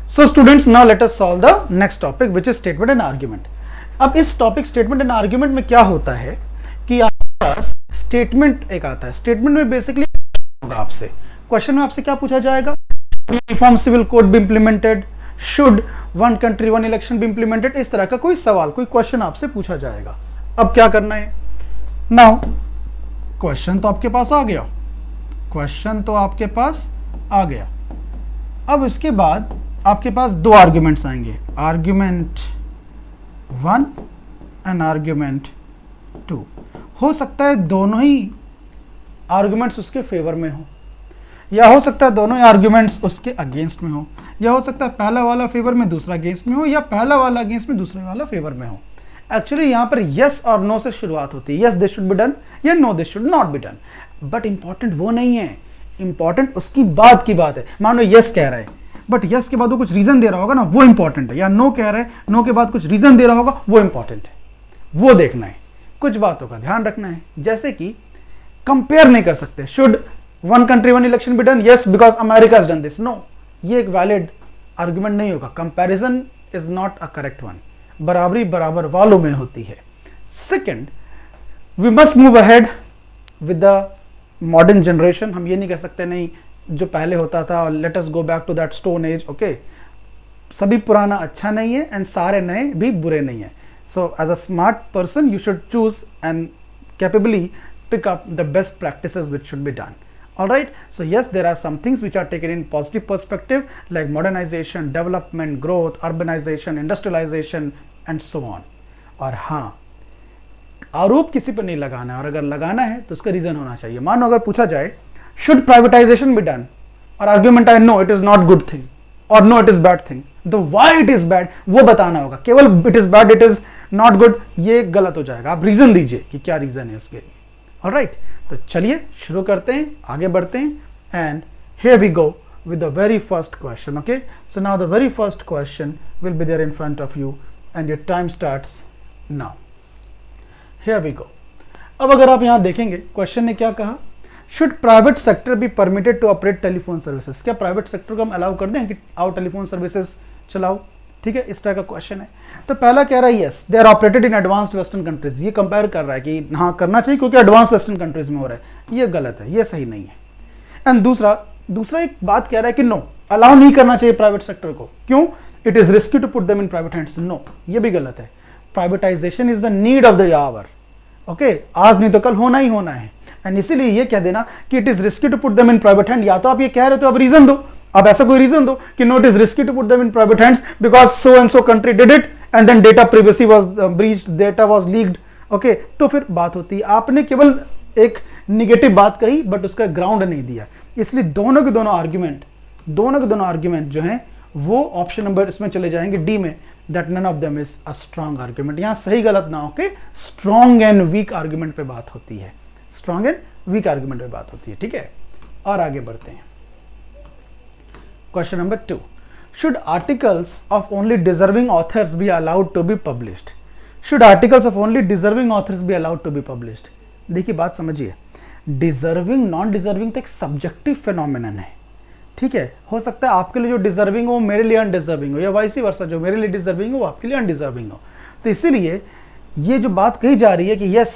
So students, now let us solve the next topic which is statement and argument। अब इस topic statement and argument में क्या होता है कि आपके पास statement एक आता है, स्टेटमेंट में बेसिकली होगा आपसे क्वेश्चन में आपसे क्या पूछा जाएगा, uniform civil code be implemented, should one country one election be implemented, इस तरह का कोई सवाल, कोई क्वेश्चन आपसे पूछा जाएगा। अब क्या करना है, नाउ क्वेश्चन तो आपके पास आ गया, अब इसके बाद आपके पास 2 आर्ग्यूमेंट्स आएंगे, आर्ग्यूमेंट 1 एंड आर्ग्यूमेंट 2। हो सकता है दोनों ही आर्ग्यूमेंट्स उसके फेवर में हो, या हो सकता है दोनों ही आर्ग्यूमेंट्स उसके अगेंस्ट में हो, या हो सकता है पहला वाला फेवर में दूसरा अगेंस्ट में हो, या पहला वाला अगेंस्ट में दूसरा वाला फेवर में हो। एक्चुअली यहाँ पर यस और नो से शुरुआत होती है, yes this should be done या no this should not be done. But important वो नहीं है, इंपॉर्टेंट उसकी बाद की बात है। मान लो यस कह रहा है बट यस के बाद वो कुछ रीजन दे रहा होगा ना, वो इंपॉर्टेंट है, या नो कह रहा है, नो के बाद कुछ रीजन दे रहा होगा, वो इंपॉर्टेंट है, वो देखना है। कुछ बातों का ध्यान रखना है, जैसे कि कंपेयर नहीं कर सकते, should one country one election be done, yes because America has done this, no, ये एक वैलिड आर्ग्यूमेंट नहीं होगा। Comparison is not a correct one, बराबरी बराबर वालों में होती है। Second, we must move ahead with the modern generation, हम ये नहीं कह सकते नहीं जो पहले होता था, let us go back to that stone age. Okay, सभी पुराना अच्छा नहीं है एंड सारे नए भी बुरे नहीं है। So as a smart person you should choose and capably pick up the best practices which should be done. Alright, so yes, there are some things which are taken in positive perspective like modernization, development, growth, urbanization, industrialization and so on। और हाँ, आरोप किसी पर नहीं लगाना है, और अगर लगाना है तो उसका रीजन होना चाहिए। मानो अगर पूछा जाए should privatization be done, और आर्ग्यूमेंट है no it is not good thing और no it is bad thing, तो why it is bad वो बताना होगा। केवल it is bad, it is not good ये गलत हो जाएगा, आप रीजन दीजिए कि क्या रीजन है उसके लिए। ऑलराइट, तो चलिए शुरू करते हैं, आगे बढ़ते हैं। And here we go with the very first question। okay, so now the very first question will be there in front of you and your time starts now। here we go। अब अगर आप यहाँ देखेंगे question ने क्या कहा, should private sector be permitted to operate telephone services, क्या private sector को हम अलाउ कर दें कि आओ टेलीफोन सर्विसेज चलाओ। ठीक है, इस तरह का क्वेश्चन है। तो पहला कह रहा है yes they are operated in advanced western countries, ये कंपेयर कर रहा है कि हाँ करना चाहिए क्योंकि एडवांस वेस्टर्न कंट्रीज में हो रहा है, ये गलत है, ये सही नहीं है। एंड दूसरा एक बात कह रहा है कि नो अलाउ नहीं करना चाहिए प्राइवेट सेक्टर को, क्यों, it is risky to put them in private hands, no ये भी गलत है। Privatisation is the need of the hour, okay, आज नहीं तो कल होना ही होना है। एंड इसीलिए ये कह देना कि it is risky to put them in private hand, या तो आप ये कह रहे हो तो अब रीजन दो अब ऐसा कोई रीजन दो कि no it is risky to put them in private hands because so and so country did it and then data privacy was breached, data was leaked, okay, तो फिर बात होती है। आपने केवल एक निगेटिव बात कही बट उसका ग्राउंड नहीं दिया, इसलिए दोनों के दोनों आर्ग्यूमेंट जो हैं वो ऑप्शन नंबर इसमें चले जाएंगे डी में, that none of them is a strong argument. यहां सही गलत ना होके स्ट्रॉन्ग एंड वीक आर्ग्यूमेंट पे बात होती है, स्ट्रॉन्ग एंड वीक आर्ग्यूमेंट पे बात होती है, ठीक है। और आगे बढ़ते हैं। Question number 2, should articles of only deserving authors be allowed to be published? Should articles of only deserving authors be allowed to be published? देखिए बात समझिए, डिजर्विंग नॉन डिजर्विंग तो एक सब्जेक्टिव फिनोमिनन है, ठीक है। हो सकता है आपके लिए जो डिजर्विंग हो मेरे लिए अनडिजर्विंग हो, या वाइस वर्सा जो मेरे लिए डिजर्विंग हो वो आपके लिए अनडिजर्विंग हो। तो इसीलिए ये जो बात कही जा रही है कि यस,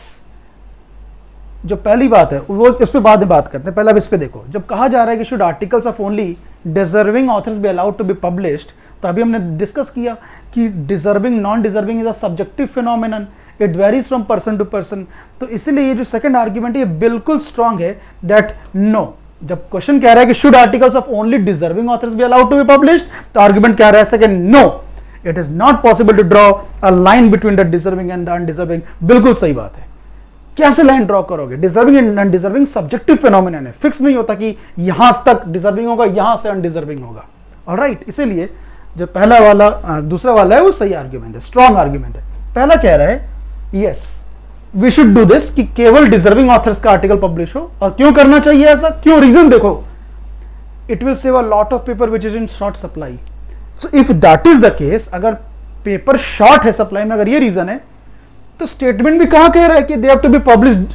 जो पहली बात है वो इस पे बाद में बात करते हैं, पहले अब इस पे देखो। जब कहा जा रहा है कि should articles of only deserving authors be allowed to be published, तो अभी हमने डिस्कस किया कि deserving non deserving is a subjective phenomenon, it varies from person to person. तो इसलिए ये जो सेकंड आर्ग्यूमेंट है ये बिल्कुल स्ट्रांग है, दैट नो, जब क्वेश्चन कह रहा है कि should articles of only deserving authors be allowed to be published, तो आर्ग्यूमेंट कह रहा है second, no, it is not possible to draw a line between the deserving and the undeserving. बिल्कुल सही बात है। कैसे लाइन ड्रॉ करोगे? Deserving and undeserving subjective phenomenon है, फिक्स नहीं होता कि यहां तक डिजर्विंग होगा यहां से अनडिजर्विंग होगा, ऑलराइट। इसीलिए जो पहला वाला दूसरा वाला है वो सही आर्ग्यूमेंट है, स्ट्रॉन्ग आर्ग्यूमेंट है। पहला कह रहा है yes we should do this, कि केवल डिजर्विंग ऑथर्स का आर्टिकल पब्लिश हो। और क्यों करना चाहिए ऐसा, क्यों? रीजन देखो, it will save a lot of paper which is in short supply. So if that is the case, अगर पेपर शॉर्ट है सप्लाई में, अगर ये रीजन है, तो स्टेटमेंट भी कहां कह रहा है कि they have to be published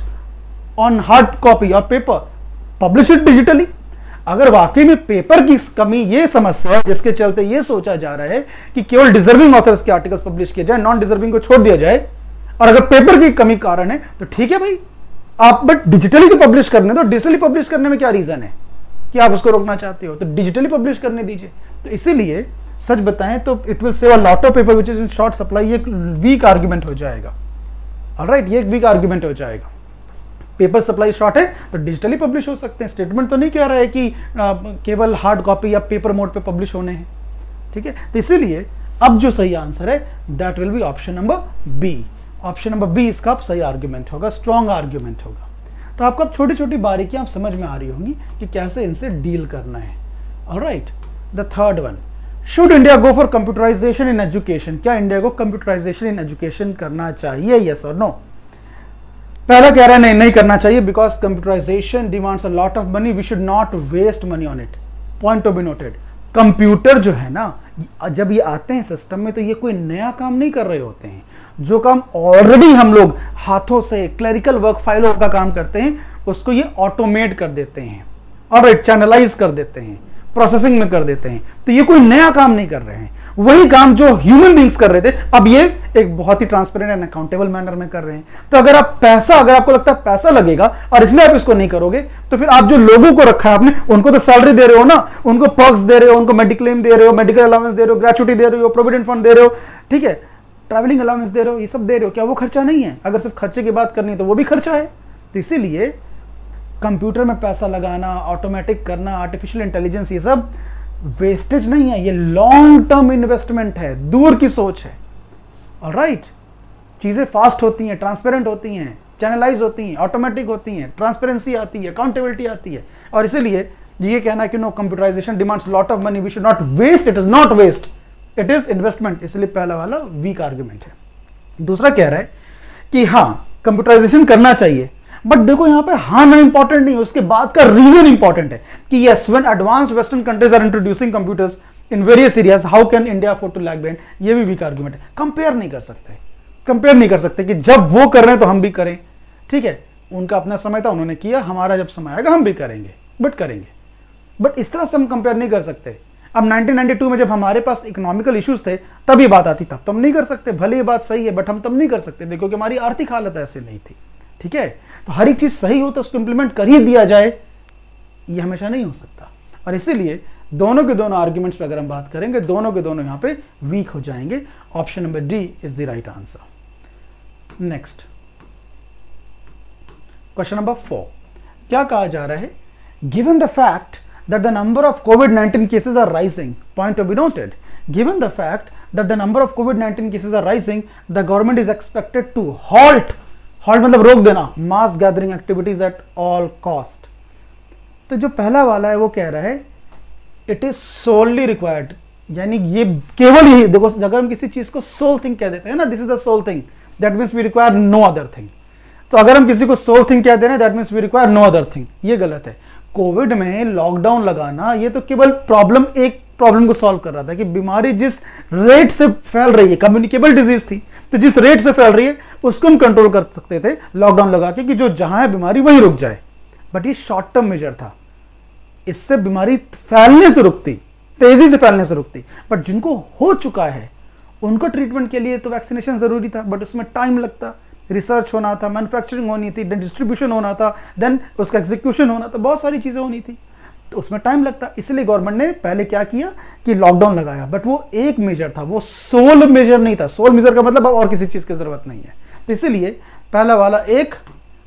on hard copy और पेपर, पब्लिश इट डिजिटली। अगर वाकई में पेपर की कमी ये समस्या है जिसके चलते ये सोचा जा रहा है कि केवल डिजर्विंग ऑथर्स के आर्टिकल्स पब्लिश किए जाए, नॉन डिजर्विंग को छोड़ दिया जाए, और अगर पेपर की कमी कारण है तो ठीक है भाई, आप बट डिजिटली तो पब्लिश करने दो। डिजिटली पब्लिश करने में क्या रीजन है कि आप उसको रोकना चाहते हो? तो डिजिटली पब्लिश करने दीजिए। तो इसीलिए सच बताएं तो it will save a lot of paper which is in short supply, ये एक वीक आर्ग्यूमेंट हो जाएगा, ऑलराइट, ये एक वीक आर्ग्यूमेंट हो जाएगा। पेपर सप्लाई शॉर्ट है तो डिजिटली पब्लिश हो सकते हैं। स्टेटमेंट तो नहीं कह रहा है कि केवल हार्ड कॉपी या पेपर मोड पे पब्लिश होने हैं, ठीक है। तो इसीलिए अब जो सही आंसर है that will be option number B. Option number B इसका अब सही आर्ग्यूमेंट होगा, स्ट्रॉन्ग आर्ग्यूमेंट होगा। तो आपको अब छोटी छोटी बारीकियां आप समझ में आ रही होंगी कि कैसे इनसे डील करना है, alright. The third one, should India go for computerisation in education? क्या इंडिया को कंप्यूटराइजेशन इन एजुकेशन करना चाहिए, यस और नो? पहला कह रहा है नहीं करना चाहिए, because computerisation demands a lot of money, we should not waste money on it. Point to be noted, computer जो है ना, जब ये आते हैं सिस्टम में तो ये कोई नया काम नहीं कर रहे होते हैं। जो काम ऑलरेडी हम लोग हाथों से क्लरिकल वर्क, फाइलों का काम करते हैं, उसको ये ऑटोमेट कर देते हैं, ऑलराइट, चैनलाइज कर देते हैं, प्रोसेसिंग में कर देते हैं। तो ये कोई नया काम नहीं कर रहे हैं, वही काम जो ह्यूमन बींग्स कर रहे थे अब ये एक बहुत ही ट्रांसपेरेंट एंड अकाउंटेबल मैनर में कर रहे हैं। तो अगर आपको लगता है पैसा लगेगा और इसलिए आप इसको नहीं करोगे, तो फिर आप जो लोगों को रखा है आपने, उनको तो सैलरी दे रहे हो ना, उनको पर्क्स दे रहे हो, उनको मेडिक्लेम दे रहे हो, मेडिकल अलाउंस दे रहे हो, ग्रेचुटी दे रहे हो, प्रोविडेंट फंड दे रहे हो, ठीक है, ट्रैवलिंग अलाउंस दे रहे हो, ये सब दे रहे हो। क्या वो खर्चा नहीं है? अगर सिर्फ खर्चे की बात करनी है तो वो भी खर्चा है। तो इसीलिए कंप्यूटर में पैसा लगाना, ऑटोमेटिक करना, आर्टिफिशियल इंटेलिजेंस, ये सब वेस्टेज नहीं है, ये लॉन्ग टर्म इन्वेस्टमेंट है, दूर की सोच है, ऑलराइट। चीजें फास्ट होती हैं, ट्रांसपेरेंट होती हैं, चैनलाइज होती हैं, ऑटोमेटिक होती हैं, ट्रांसपेरेंसी आती है, अकाउंटेबिलिटी आती है। और इसीलिए ये कहना कि no computerisation demands lot of money, we should not waste, it is not waste, it is investment. इसलिए पहला वाला वीक आर्ग्यूमेंट है। दूसरा कह रहा है कि हाँ कंप्यूटराइजेशन करना चाहिए, बट देखो यहां पे हाँ ना इंपॉर्टेंट नहीं है, उसके बाद का रीजन इंपॉर्टेंट है कि yes when advanced western countries are introducing computers in various areas, how can India afford to lag behind? ये भी वीक आर्गुमेंट है। कंपेयर नहीं कर सकते कि जब वो कर रहे हैं तो हम भी करें, ठीक है। उनका अपना समय था, उन्होंने किया, हमारा जब समय आएगा हम भी करेंगे, बट इस तरह से हम कंपेयर नहीं कर सकते। अब 1992 में जब हमारे पास इकोनॉमिकल इश्यूज थे तब ये बात आती, तब तो हम नहीं कर सकते। भले ये बात सही है बट हम तब नहीं कर सकते थे क्योंकि हमारी आर्थिक हालत ऐसे नहीं थी, ठीक है। तो हर एक चीज सही हो तो उसको इंप्लीमेंट कर ही दिया जाए, ये हमेशा नहीं हो सकता। और इसीलिए दोनों के दोनों आर्ग्यूमेंट्स पे अगर हम बात करेंगे, दोनों के दोनों यहां पे वीक हो जाएंगे। Option number D is the right answer. Next question number 4, क्या कहा जा रहा है? Given the fact that the number of COVID-19 cases are rising. Point to be noted. Given the fact that the number of COVID-19 cases are rising, the government is expected to halt मतलब रोक देना mass gathering activities at all cost. तो जो पहला वाला है वो कह रहा है it is solely required, यानी ये केवल ही देखो, अगर हम किसी चीज को सोल थिंग कह देते हैं ना, this is the sole thing, that means we require no other thing. तो अगर हम किसी को सोल थिंग कह दे रहे हैं, that means we require no other thing. ये गलत है. कोविड में लॉकडाउन लगाना ये तो केवल एक प्रॉब्लम को सॉल्व कर रहा था कि बीमारी जिस रेट से फैल रही है, कम्युनिकेबल डिजीज थी, तो जिस रेट से फैल रही है उसको हम कंट्रोल कर सकते थे लॉकडाउन लगा के कि जो जहां है बीमारी वहीं रुक जाए. बट ये शॉर्ट टर्म मेजर था, इससे बीमारी फैलने से रुकती, तेजी से फैलने से रुकती. बट जिनको हो चुका है उनको ट्रीटमेंट के लिए तो वैक्सीनेशन जरूरी था, बट उसमें टाइम लगता, रिसर्च होना था, मैन्युफैक्चरिंग होनी थी, देन डिस्ट्रीब्यूशन होना था, देन उसका एग्जीक्यूशन होना था, बहुत सारी चीजें होनी थी, तो उसमें टाइम लगता. इसलिए गवर्नमेंट ने पहले क्या किया कि लॉकडाउन लगाया, बट वो एक मेजर था, वो सोल मेजर नहीं था. सोल मेजर का मतलब अब और किसी चीज की जरूरत नहीं है. तो इसीलिए पहला वाला एक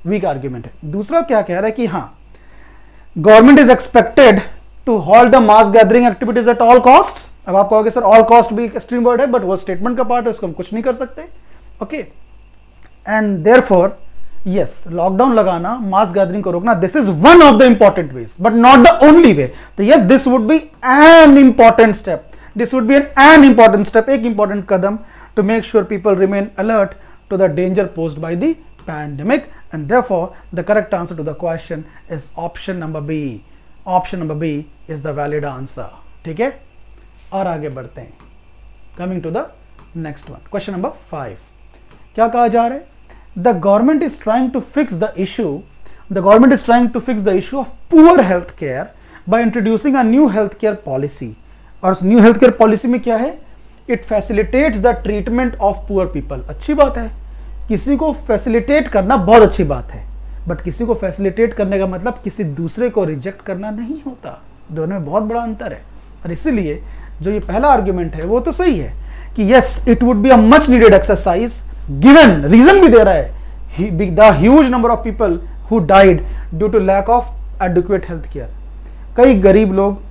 वीक आर्ग्यूमेंट है. दूसरा क्या कह रहा है कि हाँ, government is expected to halt the mass gathering activities at all cost. अब आप कहोगे सर ऑल कॉस्ट भी एक्सट्रीम वर्ड है, बट वो स्टेटमेंट का पार्ट है, उसको हम कुछ नहीं कर सकते. Okay, and therefore yes, lockdown लगाना, मास गैदरिंग को रोकना, this is one of the important ways, but not the only way. तो yes, this would be an important step, this would be an important step, एक important कदम to make sure people remain alert to the danger posed by the pandemic, and therefore the correct answer to the question is option number B. Option number B is the valid answer. ठीक है, और आगे बढ़ते हैं. Coming to the next one, question number 5. क्या कहा जा रहा है? The government is trying to fix the issue. The government is trying to fix the issue of poor health care by introducing a new healthcare policy. और उस new healthcare policy में क्या है? It facilitates the treatment of poor people. अच्छी बात है, किसी को फैसिलिटेट करना बहुत अच्छी बात है, बट किसी को फैसिलिटेट करने का मतलब किसी दूसरे को रिजेक्ट करना नहीं होता. दोनों में बहुत बड़ा अंतर है. और इसीलिए जो ये पहला आर्ग्यूमेंट है वो तो सही है कि yes, it would be a much needed exercise, given reason भी दे रहा है, the huge number of people who died due to lack of adequate health care. कई गरीब लोग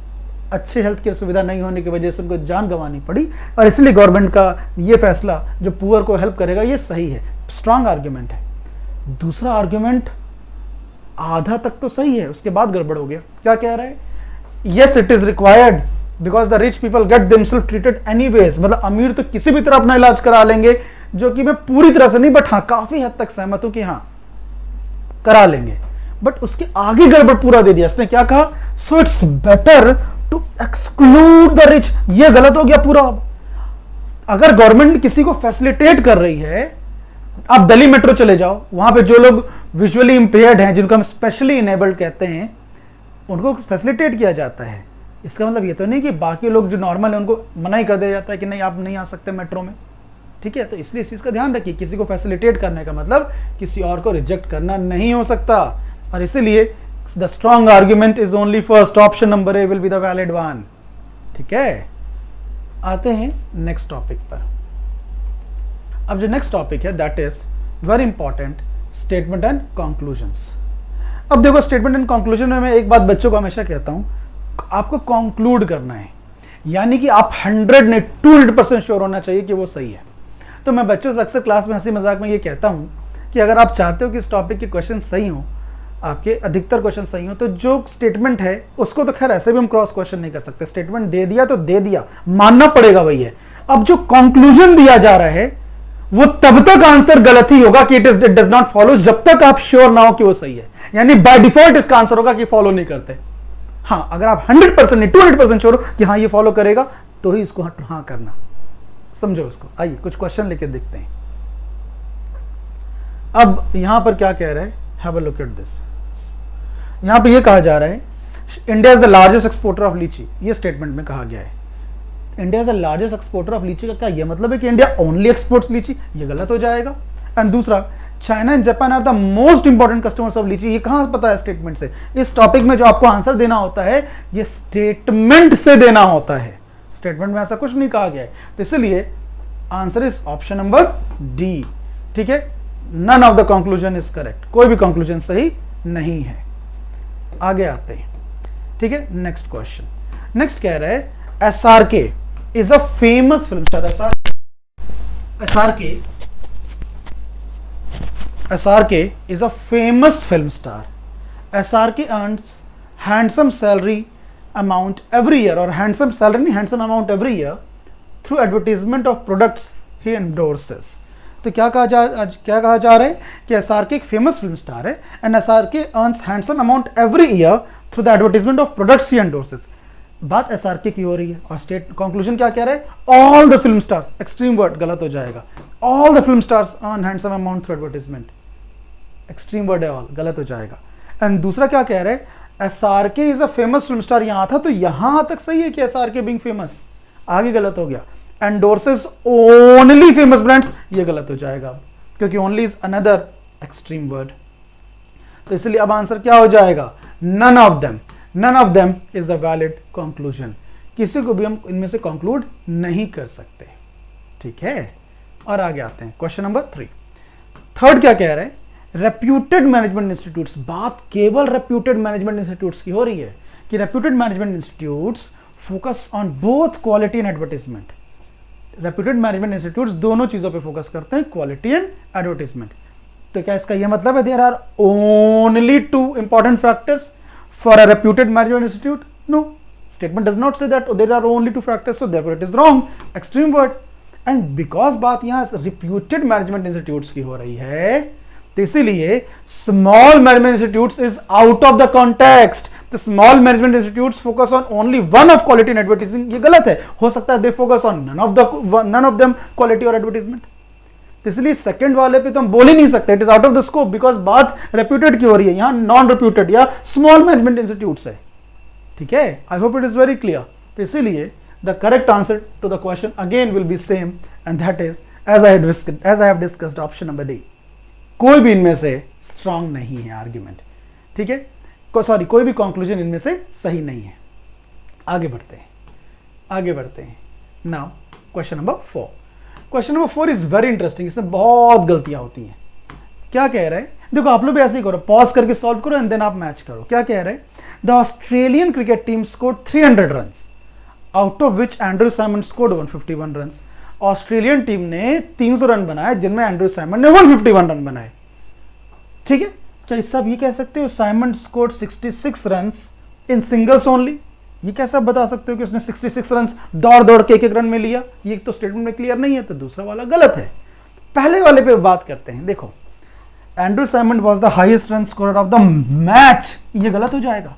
अच्छे हेल्थ केयर सुविधा नहीं होने की वजह से उनको जान गंवानी पड़ी, और इसलिए गवर्नमेंट का ये फैसला जो पुअर को हेल्प करेगा ये सही है. स्ट्रांग आर्ग्यूमेंट है. दूसरा आर्ग्यूमेंट आधा तक तो सही है, उसके बाद गड़बड़ हो गया. क्या कह रहा है? Yes, it is required because the rich people get themselves treated anyways. मतलब अमीर तो किसी भी तरह अपना इलाज करा लेंगे, जो कि मैं पूरी तरह से नहीं, बट हाँ काफी हद तक सहमत हूं कि हाँ करा लेंगे. बट उसके आगे गड़बड़ पूरा दे दिया उसने. क्या कहा? So it's better to exclude the rich. ये गलत हो गया पूरा. अगर गवर्नमेंट किसी को फैसिलिटेट कर रही है, आप दिल्ली मेट्रो चले जाओ, वहां पे जो लोग विजुअली इंपेयर्ड हैं, जिनको हम स्पेशली इनेबल्ड कहते हैं, उनको फैसिलिटेट किया जाता है. इसका मतलब ये तो नहीं कि बाकी लोग जो नॉर्मल है उनको मना ही कर दिया जाता है कि नहीं आप नहीं आ सकते मेट्रो में. ठीक है, तो इसलिए इस चीज का ध्यान रखिए, किसी को फैसिलिटेट करने का मतलब किसी और को रिजेक्ट करना नहीं हो सकता. और इसीलिए the strong argument is only first, option number A will be the valid one. ठीक है, आते हैं नेक्स्ट टॉपिक पर. अब जो नेक्स्ट टॉपिक है that is very important, statement and conclusions. अब देखो, स्टेटमेंट एंड कंक्लूजन में मैं एक बात बच्चों को हमेशा कहता हूं, आपको कंक्लूड करना है, यानी कि आप 100 नहीं 200% श्योर होना चाहिए कि वो सही है. तो मैं बच्चों से अक्सर क्लास में हंसी मजाक में ये कहता हूं कि अगर आप चाहते हो कि इस टॉपिक के क्वेश्चन सही हो, आपके अधिकतर क्वेश्चन सही हो, तो जो स्टेटमेंट है उसको तो खैर ऐसे भी हम क्रॉस क्वेश्चन नहीं कर सकते. स्टेटमेंट दे दिया तो दे दिया, मानना पड़ेगा वही है. अब जो कंक्लूजन दिया जा रहा है वो तब तक आंसर गलत ही होगा कि इट डज नॉट फॉलो, जब तक आप श्योर ना हो कि वो सही है. यानी बाय डिफॉल्ट इसका आंसर होगा कि फॉलो नहीं करते. हाँ, अगर आप 100% नहीं 200% श्योर हो कि हाँ ये फॉलो करेगा, तो ही इसको हाँ करना. समझो उसको. आइए कुछ क्वेश्चन लेके देखते हैं. अब यहां पर क्या कह रहे हैं, have a look at this. यहां पे ये कहा जा रहा है India is the largest exporter of lychee. ये स्टेटमेंट में कहा गया है India is the largest exporter of लीची. का क्या ये मतलब है कि इंडिया ओनली एक्सपोर्ट्स लीची? ये गलत हो जाएगा. एंड दूसरा, China and Japan are the most important customers of lychee. ये कहां पता है स्टेटमेंट से? इस टॉपिक में जो आपको आंसर देना होता है ये स्टेटमेंट से देना होता है. स्टेटमेंट में ऐसा कुछ नहीं कहा गया है, तो इसलिए answer is option number D. ठीक है, none of the conclusion is correct. कोई भी कंक्लूजन सही नहीं है. आगे आते हैं. ठीक है, नेक्स्ट क्वेश्चन, नेक्स्ट कह रहा है SRK is a famous film star. SRK is a famous film star. SRK earns handsome salary amount every year, or handsome salary नहीं, handsome amount every year through advertisement of products he endorses. तो क्या कहा जा रहा है कि SRK एक famous film star है and SRK earns handsome amount every year through the advertisement of products he endorses. बात SRK की हो रही है और स्टेट कंक्लूजन क्या कह रहा है, all the film stars, extreme word गलत हो जाएगा, all the film stars earn handsome amount through advertisement, extreme word है ऑल, गलत हो जाएगा। एंड दूसरा क्या कह रहे हैं, SRK is a famous film star, यहां था तो यहां तक सही है कि SRK बीइंग फेमस, आगे गलत हो गया, एंडोर्सेस ओनली फेमस ब्रांड्स, ये गलत हो जाएगा क्योंकि only is another extreme word. तो इसलिए अब आंसर क्या हो जाएगा, none of them is the valid conclusion, किसी को भी हम इनमें से कंक्लूड नहीं कर सकते, ठीक है। और आगे आते हैं क्वेश्चन नंबर 3। थर्ड क्या कह रहे हैं, रेप्यूटेड मैनेजमेंट इंस्टीट्यूट्स, बात केवल रेप्यूटेड मैनेजमेंट इंस्टीट्यूट्स की हो रही है कि reputed management institutes focus on both quality and advertisement. Reputed management institutes दोनों चीजों पे फोकस करते हैं, क्वालिटी एंड एडवर्टाइजमेंट। तो क्या इसका यह मतलब है there are only 2 important factors for a reputed management institute? No, statement does not say that there are only 2 factors, so therefore it is wrong, extreme word. And because बात यहां reputed management institutes की हो रही है, तो इसीलिए small management institutes is out of the context. The small management institutes focus on only one of quality and advertising, ये गलत है, हो सकता है they focus on none of them quality और एडवर्टाइजमेंट। तो इसलिए सेकंड वाले पे तो हम बोल ही नहीं सकते, it is out of the scope, because बात रेप्यूटेड की हो रही है, यहां नॉन रेप्यूटेड या स्मॉल मैनेजमेंट इंस्टीट्यूट्स है, ठीक है। I hope it is very clear. तो इसीलिए the correct answer to the question again will be same and that is as I have discussed option number D. कोई भी इनमें से स्ट्रांग नहीं है आर्ग्यूमेंट, ठीक है, कोई भी कंक्लूजन इनमें से सही नहीं है। आगे बढ़ते हैं now question number 4। Question number 4 is very interesting, इसमें बहुत गलतियां होती हैं। क्या कह रहे हैं, देखो आप लोग भी ऐसे ही करो, पॉज करके सॉल्व करो एंड देन आप मैच करो। क्या कह रहे हैं, the Australian cricket team scored 300 run out of which Andrew Simon scored 151 run. Australian team ने 300 रन बनाए जिनमें एंड्रू साइमन ने 151 रन बनाए, ठीक है। क्या इससे आप ये कह सकते हो Simon scored 66 run in singles only, ये कैसे आप बता सकते हो कि उसने 66 रन दौड़ के एक रन में लिया? ये तो स्टेटमेंट में क्लियर नहीं है, तो दूसरा वाला गलत है। पहले वाले पे बात करते हैं। देखो, Andrew Simon was the highest run scorer of the match, ये गलत हो जाएगा।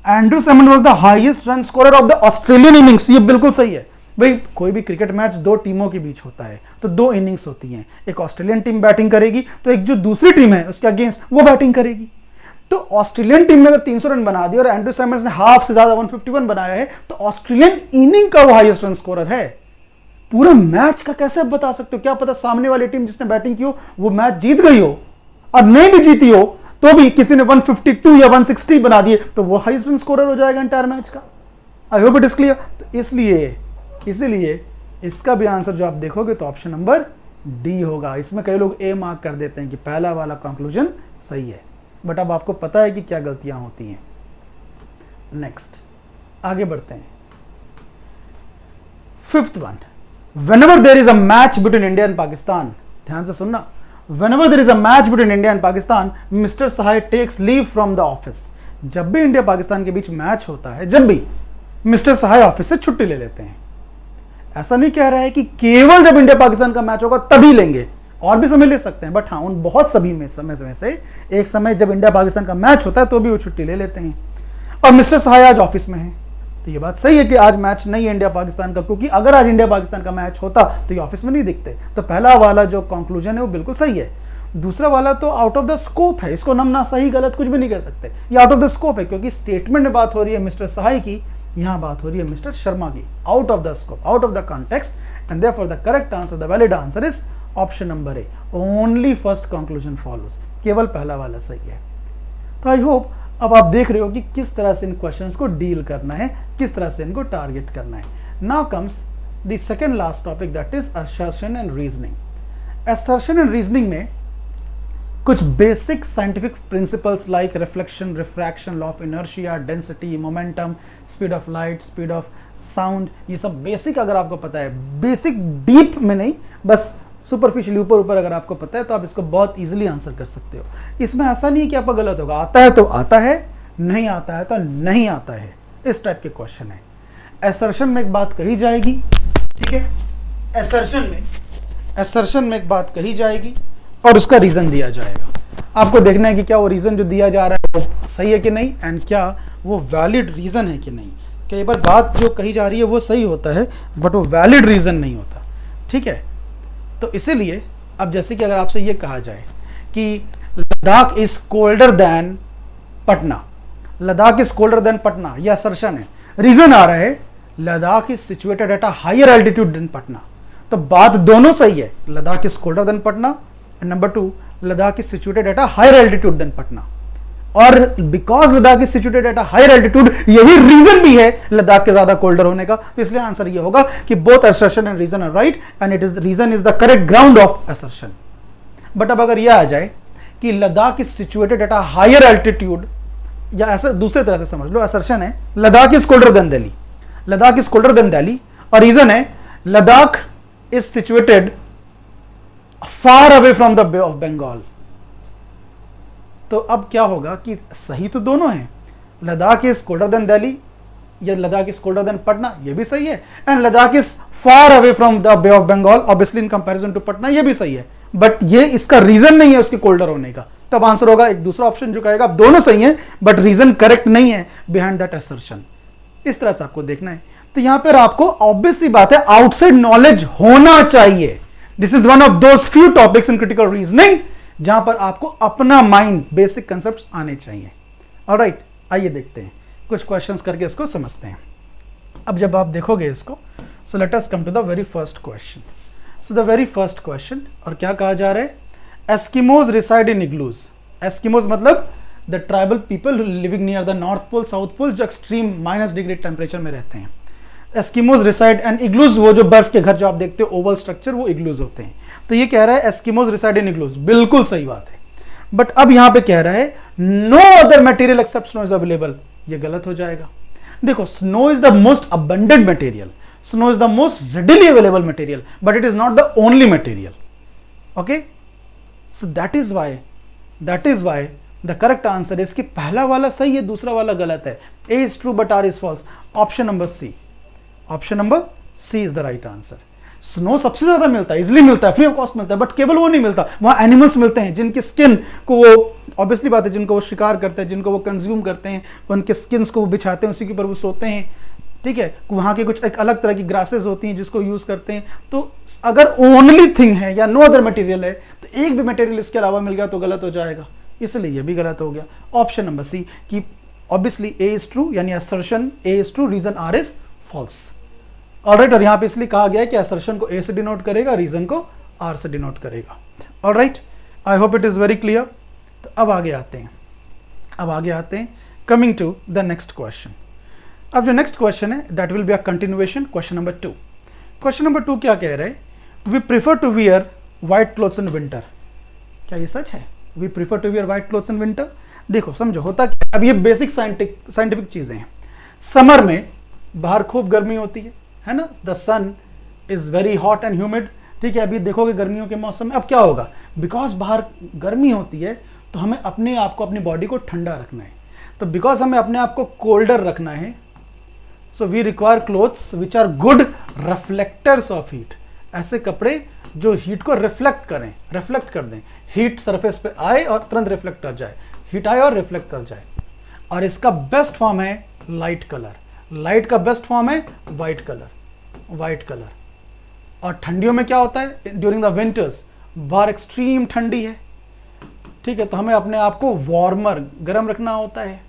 Andrew Simon was the highest run scorer of the Australian innings, ये बिल्कुल सही है। भाई कोई भी क्रिकेट मैच 2 टीमों के बीच होता है तो 2 इनिंग्स होती हैं, एक ऑस्ट्रेलियन टीम बैटिंग करेगी तो एक जो दूसरी टीम है उसके अगेंस्ट वो बैटिंग करेगी। तो ऑस्ट्रेलियन टीम ने अगर 300 रन बना दिया और एंड्रू साइमंस ने हाफ से ज्यादा 151 बनाया है तो ऑस्ट्रेलियन इनिंग का वो हाईएस्ट रन स्कोरर है। पूरा मैच का कैसे आप बता सकते हो? क्या पता सामने वाली टीम जिसने बैटिंग की हो वो मैच जीत गई हो, और नहीं भी जीती हो तो भी किसी ने 152 या 160 बना दिए तो वो हाईएस्ट रन स्कोरर हो जाएगा एंटायर मैच का। आई होप इट इज क्लियर। तो इसलिए इसका भी आंसर जो आप देखोगे तो ऑप्शन नंबर डी होगा। इसमें कई लोग ए मार्क कर देते हैं कि पहला वाला कंक्लूजन सही है, बट अब आपको पता है कि क्या गलतियां होती हैं। नेक्स्ट आगे बढ़ते हैं। 5th one, whenever there is a match between India and Pakistan, ध्यान से सुनना, whenever there is a match between India and Pakistan, Mr. Sahay takes leave from the office। जब भी इंडिया पाकिस्तान के बीच मैच होता है, जब भी मिस्टर सहाय ऑफिस से छुट्टी ले लेते हैं। ऐसा नहीं कह रहा है कि केवल जब इंडिया पाकिस्तान का मैच होगा तभी लेंगे, और भी समय ले सकते हैं, बट हाँ उन बहुत सभी में समय से एक समय जब इंडिया पाकिस्तान का मैच होता है तो भी वो छुट्टी ले लेते हैं। और मिस्टर सहाय आज ऑफिस में है, तो ये बात सही है कि आज मैच नहीं है इंडिया पाकिस्तान का, क्योंकि अगर आज इंडिया पाकिस्तान का मैच होता तो ये ऑफिस में नहीं दिखते। तो पहला वाला जो कंक्लूजन है वो बिल्कुल सही है। दूसरा वाला तो आउट ऑफ द स्कोप है, इसको हम ना सही गलत कुछ भी नहीं कह सकते, ये आउट ऑफ द स्कोप है, क्योंकि स्टेटमेंट में बात हो रही है मिस्टर सहाय की, यहां बात हो रही है मिस्टर शर्मा की। Out of the scope, out of the context, and therefore the correct answer, the valid answer is option number A, only first conclusion follows, केवल पहला वाला सही है। तो आई होप अब आप देख रहे हो कि किस तरह से इन क्वेश्चंस को डील करना है, किस तरह से इनको टारगेट करना है। Now comes the second last topic, that is assertion and reasoning. Assertion and reasoning में कुछ basic scientific principles like reflection, refraction, law of inertia, density, momentum, speed of light, speed of sound, ये सब basic अगर आपको पता है, basic deep में नहीं, बस सुपरफिशियल ऊपर ऊपर अगर आपको पता है तो आप इसको बहुत इजीली आंसर कर सकते हो। इसमें ऐसा नहीं है कि आपका गलत होगा, आता है तो आता है, नहीं आता है तो नहीं आता है, इस टाइप के क्वेश्चन है। असर्शन में एक बात कही जाएगी, ठीक है, असर्शन में एक बात कही जाएगी और उसका रीजन दिया जाएगा। आपको देखना है कि क्या वो रीजन जो दिया जा रहा है वो सही है कि नहीं, एंड क्या वो वैलिड रीजन है कि नहीं। कई बार बात जो कही जा रही है वो सही होता है बट वो वैलिड रीजन नहीं होता, ठीक है। तो इसीलिए अब जैसे कि अगर आपसे ये कहा जाए कि Ladakh is colder than Patna, Ladakh is colder than Patna, यह असर्शन है। रीजन आ रहा है Ladakh is situated at a higher altitude than Patna, तो बात दोनों सही है, Ladakh is colder than Patna and number 2 Ladakh is situated at a higher altitude than Patna. और because Ladakh is situated at a higher altitude, यही रीजन भी है लद्दाख के ज्यादा कोल्डर होने का, तो इसलिए आंसर ये होगा कि both assertion and reason are right and it is reason is the correct ground of assertion. But अब अगर यह आ जाए कि Ladakh is situated at a higher altitude, या ऐसा दूसरे तरह से समझ लो, असर्शन है Ladakh is colder than Delhi, Ladakh is colder than Delhi, और रीजन है Ladakh is situated far away from the bay of Bengal. तो अब क्या होगा कि सही तो दोनों है, Ladakh is colder than Delhi या Ladakh is colder than Patna, ये भी सही है, and Ladakh is far away from the bay of Bengal obviously in comparison to Patna, ये भी सही है, बट ये इसका रीजन नहीं है उसके कोल्डर होने का। तब आंसर होगा एक दूसरा ऑप्शन जो कहेगा दोनों सही है बट रीजन करेक्ट नहीं है बिहाइंड दैट असर्शन। इस तरह से आपको देखना है। तो यहां पर आपको ऑब्वियसली बात है आउटसाइड नॉलेज होना चाहिए। This is one of those few topics in critical reasoning जहां पर आपको अपना माइंड बेसिक कंसेप्ट आने चाहिए। ऑलराइट, आइए देखते हैं कुछ क्वेश्चंस करके इसको समझते हैं। अब जब आप देखोगे इसको, so let us come to the very first question. So the very first question, और क्या कहा जा रहा है, Eskimos reside in igloos. Eskimos मतलब the tribal people living near the north pole, south pole, जो एक्सट्रीम -डिग्री टेम्परेचर में रहते हैं। एस्किमोज रिसाइड एंड इग्लूज, वो जो बर्फ के घर जो आप देखते हो ओवल स्ट्रक्चर, वो इग्लूज होते हैं। तो ये कह रहा है एस्किमोज रिसाइड इन इग्लूज, बिल्कुल सही बात है। बट अब यहां पे कह रहा है no other material except snow is available, ये गलत हो जाएगा। देखो, snow is the most abundant material, snow is the most readily available material, but it is not the only material. Okay, so that is why the correct answer is कि पहला वाला सही है, दूसरा वाला गलत है। A is true but R is false. Option number C is the right answer. Snow सबसे ज्यादा मिलता है, इजिली मिलता है, फ्री ऑफ कॉस्ट मिलता है, बट केवल वो नहीं मिलता, वहां एनिमल्स मिलते हैं जिनकी स्किन को वो, ऑब्वियसली बात है, जिनको वो शिकार करते हैं, जिनको वो कंज्यूम करते हैं, उनके स्किन्स को वो बिछाते हैं, उसी के ऊपर वो सोते हैं, ठीक है। वहां के कुछ एक अलग तरह की ग्रासेस होती हैं जिसको यूज करते हैं। तो अगर ओनली थिंग है या नो अदर मटेरियल है तो एक भी मटेरियल इसके अलावा मिल गया तो गलत हो जाएगा, इसलिए ये भी गलत हो गया। ऑप्शन नंबर सी कि ऑब्वियसली ए इज ट्रू, यानी assertion A is true, reason R is false. Alright, और यहां पे इसलिए कहा गया है कि असर्शन को ए से डिनोट करेगा, रीजन को आर से डिनोट करेगा। Alright, I hope it is very clear. तो अब आगे आते हैं, coming to the next question. अब जो नेक्स्ट क्वेश्चन है that will be a continuation, question number 2। Question number 2 क्या कह रहा है, we prefer to wear white clothes in winter. क्या ये सच है, we prefer to wear white clothes in winter? देखो समझो होता क्या, अब ये बेसिक साइंटिफिक चीजें हैं। समर में बाहर खूब गर्मी होती है ना, the sun is very hot and humid, ठीक है। अभी देखोगे गर्मियों के मौसम में अब क्या होगा, बिकॉज बाहर गर्मी होती है तो हमें अपने आप को, अपनी बॉडी को ठंडा रखना है। तो बिकॉज हमें अपने आप को कोल्डर रखना है, so we require clothes which are good reflectors of heat. ऐसे कपड़े जो हीट को रिफ्लेक्ट कर दें, हीट सरफेस पे आए और तुरंत रिफ्लेक्ट कर जाए, हीट आए और रिफ्लेक्ट कर जाए। और इसका बेस्ट फॉर्म है लाइट कलर, लाइट का बेस्ट फॉर्म है वाइट कलर। और ठंडियों में क्या होता है, ड्यूरिंग द विंटर्स बाहर एक्सट्रीम ठंडी है, ठीक है, तो हमें अपने आप को वार्मर, गर्म रखना होता है।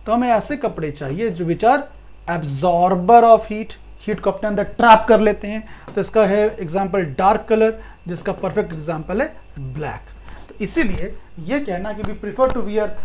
तो हमें ऐसे कपड़े चाहिए जो which are absorber of heat को अपने अंदर ट्रैप कर लेते हैं। तो इसका है एग्जाम्पल डार्क कलर, जिसका परफेक्ट एग्जाम्पल है ब्लैक। तो इसीलिए ये कहना कि we prefer to wear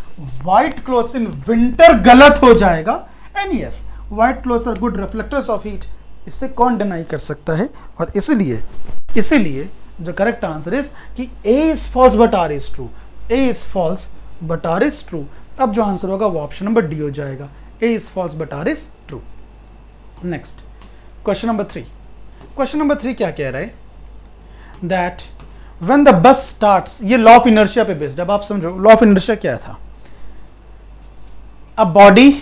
white clothes in winter गलत हो जाएगा। And yes, white clothes are good reflectors of heat, इससे कौन डिनाई कर सकता है। और इसीलिए जो करेक्ट आंसर इज कि A is false but R is true. A is false but R is true. अब जो आंसर होगा वो ऑप्शन नंबर डी हो जाएगा, A is false but R is true. Next question number 3। Question number 3 क्या कह रहा है, that when the bus starts, ये लॉ ऑफ इनर्शिया पे बेस्ड। अब आप समझो लॉ ऑफ इनर्शिया क्या था, a body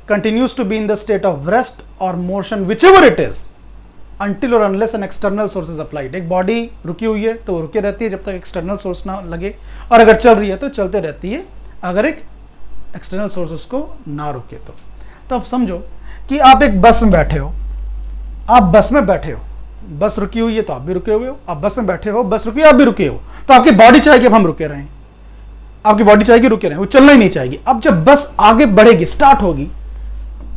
continues to be in the state of rest or motion whichever it is until or unless an external source is applied। एक body रुकी हुई है तो रुके रहती है जब तक एक्सटर्नल सोर्स ना लगे, और अगर चल रही है तो चलते रहती है अगर एक एक्सटर्नल सोर्स उसको ना रुके तो अब समझो कि आप एक बस में बैठे हो, आप बस में बैठे हो, बस रुकी हुई है तो आप भी रुके हुए हो, आप बस में बैठे हो, बस रुकी है आप भी रुके हो, तो आपकी बॉडी चाहेगी अब हम रुके रहें, आपकी बॉडी चाहेगी रुके रहें, वो चलना ही नहीं चाहेगी। अब जब बस आगे बढ़ेगी, स्टार्ट होगी,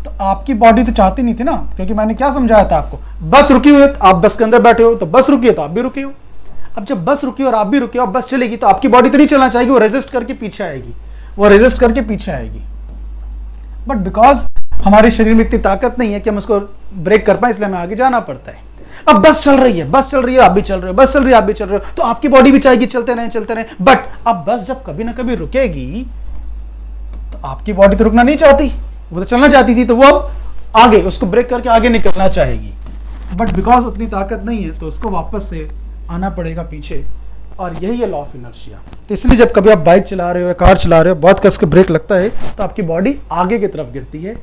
तो आपकी बॉडी तो चाहती नहीं थी ना, क्योंकि मैंने क्या समझाया था आपको, बस रुकी हुई है, आप बस के अंदर बैठे हो, तो बस रुकी है तो आप भी रुके हो। अब जब बस रुकी और आप भी रुके हो, अब बस चलेगी तो आपकी बॉडी तो नहीं चलना चाहेगी, वो रेजिस्ट करके पीछे आएगी, वो रेजिस्ट करके पीछे आएगी। बट बिकॉज हमारे शरीर में इतनी ताकत नहीं है कि हम उसको ब्रेक कर पाए, इसलिए हमें आगे जाना पड़ता है। अब बस चल रही है, बस चल रही है, आप भी चल रहे हो, बस चल रही है, आप भी चल रहे हो, तो आपकी बॉडी भी चाहेगी चलते रहें चलते रहें। बट अब बस जब कभी ना कभी रुकेगी तो आपकी बॉडी तो रुकना नहीं चाहती, वो तो चलना चाहती थी, तो वो अब आगे उसको ब्रेक करके आगे निकलना चाहेगी। बट बिकॉज उतनी ताकत नहीं है तो उसको वापस से आना पड़ेगा पीछे, और यही है लॉ ऑफ इनर्शिया। तो इसलिए जब कभी आप बाइक चला रहे हो या कार चला रहे हो, बहुत कस के ब्रेक लगता है तो आपकी बॉडी आगे की तरफ गिरती है,